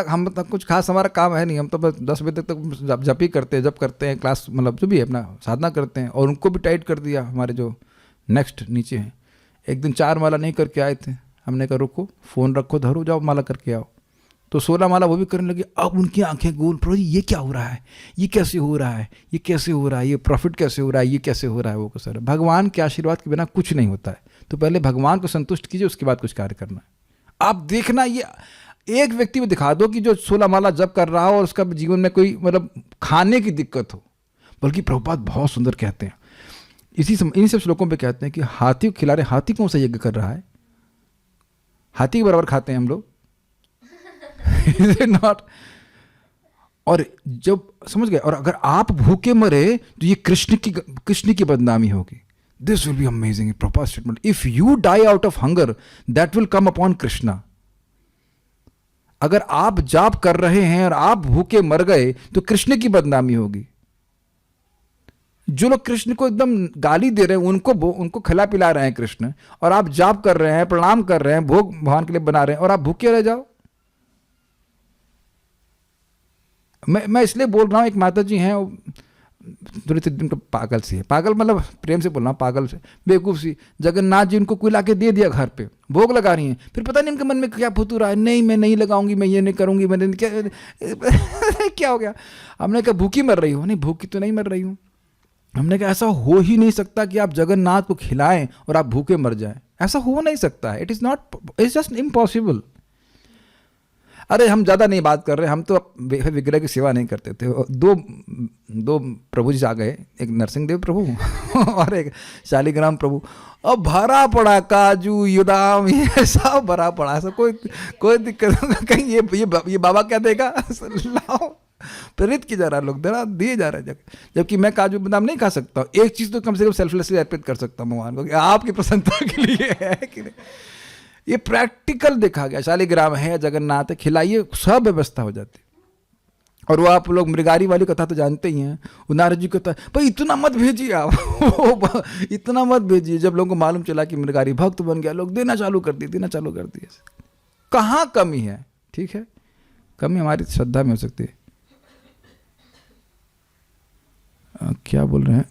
हम तक कुछ खास हमारा काम है नहीं, हम तो बस 10 बजे तक जप ही करते हैं, जब करते हैं क्लास, मतलब जो भी है अपना साधना करते हैं। और उनको भी टाइट कर दिया, हमारे जो नेक्स्ट नीचे हैं। एक दिन 4 माला नहीं करके आए थे, हमने कहा रुको, फ़ोन रखो, धरो, जाओ माला करके आओ। तो 16 माला वो भी करने लगे। अब उनकी आंखें गोल, प्रभु जी ये क्या हो रहा है, ये कैसे हो रहा है, ये कैसे हो रहा है, ये प्रॉफिट कैसे हो रहा है, ये कैसे हो रहा है। वो को सर, भगवान के आशीर्वाद के बिना कुछ नहीं होता है। तो पहले भगवान को संतुष्ट कीजिए, उसके बाद कुछ कार्य करना है। आप देखना, ये एक व्यक्ति में दिखा दो कि जो 16 माला जब कर रहा हो और उसका जीवन में कोई मतलब खाने की दिक्कत हो। बल्कि प्रभुपाद बहुत सुंदर कहते हैं, इन सब श्लोकों पे कहते हैं कि हाथी को खिला रहे, हाथी कौन सा यज्ञ कर रहा है? हाथी के बराबर खाते हैं हम लोग। Is it not? और जब समझ गए, और अगर आप भूखे मरे तो ये कृष्ण की बदनामी होगी। This will be amazing proper statement. If you die out of hunger that will come upon Krishna. अगर आप जाप कर रहे हैं और आप भूखे मर गए तो कृष्ण की बदनामी होगी। जो लोग कृष्ण को एकदम गाली दे रहे हैं, उनको खिला पिला रहे हैं कृष्ण, और आप जाप कर रहे हैं, प्रणाम कर रहे हैं, भोग भगवान के लिए बना रहे हैं, और आप भूखे रह जाओ। मैं इसलिए बोल रहा हूँ, एक माता जी हैं, थोड़ी सी उनको पागल सी है, पागल मतलब प्रेम से बोल रहा हूँ, पागल से बेवकूफ़ सी। जगन्नाथ जी उनको कोई ला के दे दिया, घर पे भोग लगा रही हैं, फिर पता नहीं उनके मन में क्या फुतू रहा है, नहीं मैं नहीं लगाऊंगी, मैं ये नहीं करूंगी, मैंने क्या हो गया? हमने कहा भूखी मर रही हो? नहीं भूखी तो नहीं मर रही हूँ। हमने कहा ऐसा हो ही नहीं सकता कि आप जगन्नाथ को खिलाएं और आप भूखे मर जाएं, ऐसा हो नहीं सकता है। It's just impossible. अरे हम ज़्यादा नहीं बात कर रहे, हम तो विग्रह की सेवा नहीं करते थे। दो प्रभु जी आ गए, एक नरसिंहदेव प्रभु और एक शालिग्राम प्रभु। अब भरा पड़ा काजू बादाम, ये सब भरा पड़ा, ऐसा कोई दिक्कत नहीं। कहीं ये बाबा क्या देगा? लाओ, प्रेरित की जा रहा है, लोग देना दिए जा रहे हैं। जबकि मैं काजू बादाम नहीं खा सकता। एक चीज़ तो कम से कम सेल्फलेसली अर्पित कर सकता हूँ भगवान को, कि आपकी प्रसन्नता के लिए है कि नहीं। ये प्रैक्टिकल देखा गया। शालिग्राम है, जगन्नाथ है, खिलाइए, सब व्यवस्था हो जाती है। और वो आप लोग मृगारी वाली कथा तो जानते ही हैं। नारद जी कहता है भाई इतना मत भेजिए आप इतना मत भेजिए। जब लोगों को मालूम चला कि मृगारी भक्त बन गया, लोग देना चालू कर दिए। कहाँ कमी है? ठीक है, कमी हमारी श्रद्धा में हो सकती है। क्या बोल रहे हैं?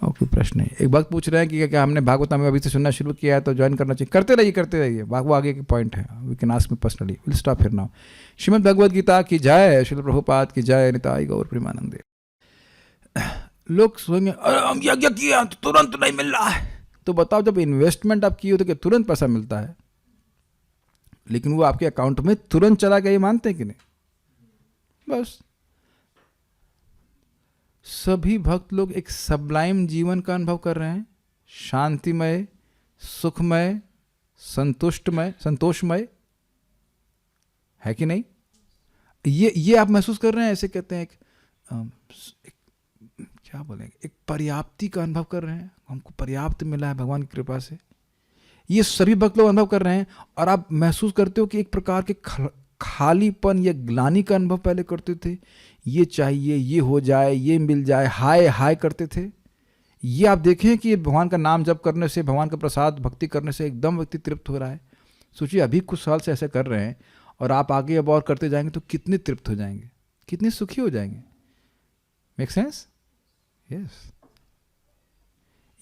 और कोई प्रश्न नहीं। एक बात पूछ रहे हैं कि क्या हमने भागवत में अभी से सुनना शुरू किया है तो ज्वाइन करना चाहिए? करते रहिए। वो आगे के पॉइंट है, we can ask me personally, will stop here now. Shrimad Bhagavad Gita की जय, श्रील प्रभुपाद की जय, निताई गौर प्रेमानंदे। लोग सोचेंगे अरे हम यज्ञ किया तो तुरंत नहीं मिल रहा है। तो बताओ जब इन्वेस्टमेंट आप किए हो तो क्या तुरंत पैसा मिलता है? लेकिन वो आपके अकाउंट में तुरंत चला गया, ये मानते हैं कि नहीं? बस सभी भक्त लोग एक सबलाइम जीवन का अनुभव कर रहे हैं, शांतिमय, सुखमय, संतोषमय, है कि नहीं? ये आप महसूस कर रहे हैं। ऐसे कहते हैं एक क्या बोलेंगे, एक पर्याप्ति का अनुभव कर रहे हैं। हमको पर्याप्त मिला है भगवान की कृपा से। ये सभी भक्त लोग अनुभव कर रहे हैं। और आप महसूस करते हो कि एक प्रकार के खालीपन या ग्लानि का अनुभव पहले करते थे, ये चाहिए, ये हो जाए, ये मिल जाए, हाय हाय करते थे। ये आप देखें कि भगवान का नाम जप करने से, भगवान का प्रसाद भक्ति करने से एकदम व्यक्ति तृप्त हो रहा है। सोचिए अभी कुछ साल से ऐसा कर रहे हैं और आप आगे अब और करते जाएंगे तो कितने तृप्त हो जाएंगे, कितने सुखी हो जाएंगे। Make sense? यस।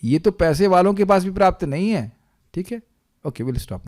ये तो पैसे वालों के पास भी प्राप्त नहीं है। ठीक है, ओके, विल स्टॉप।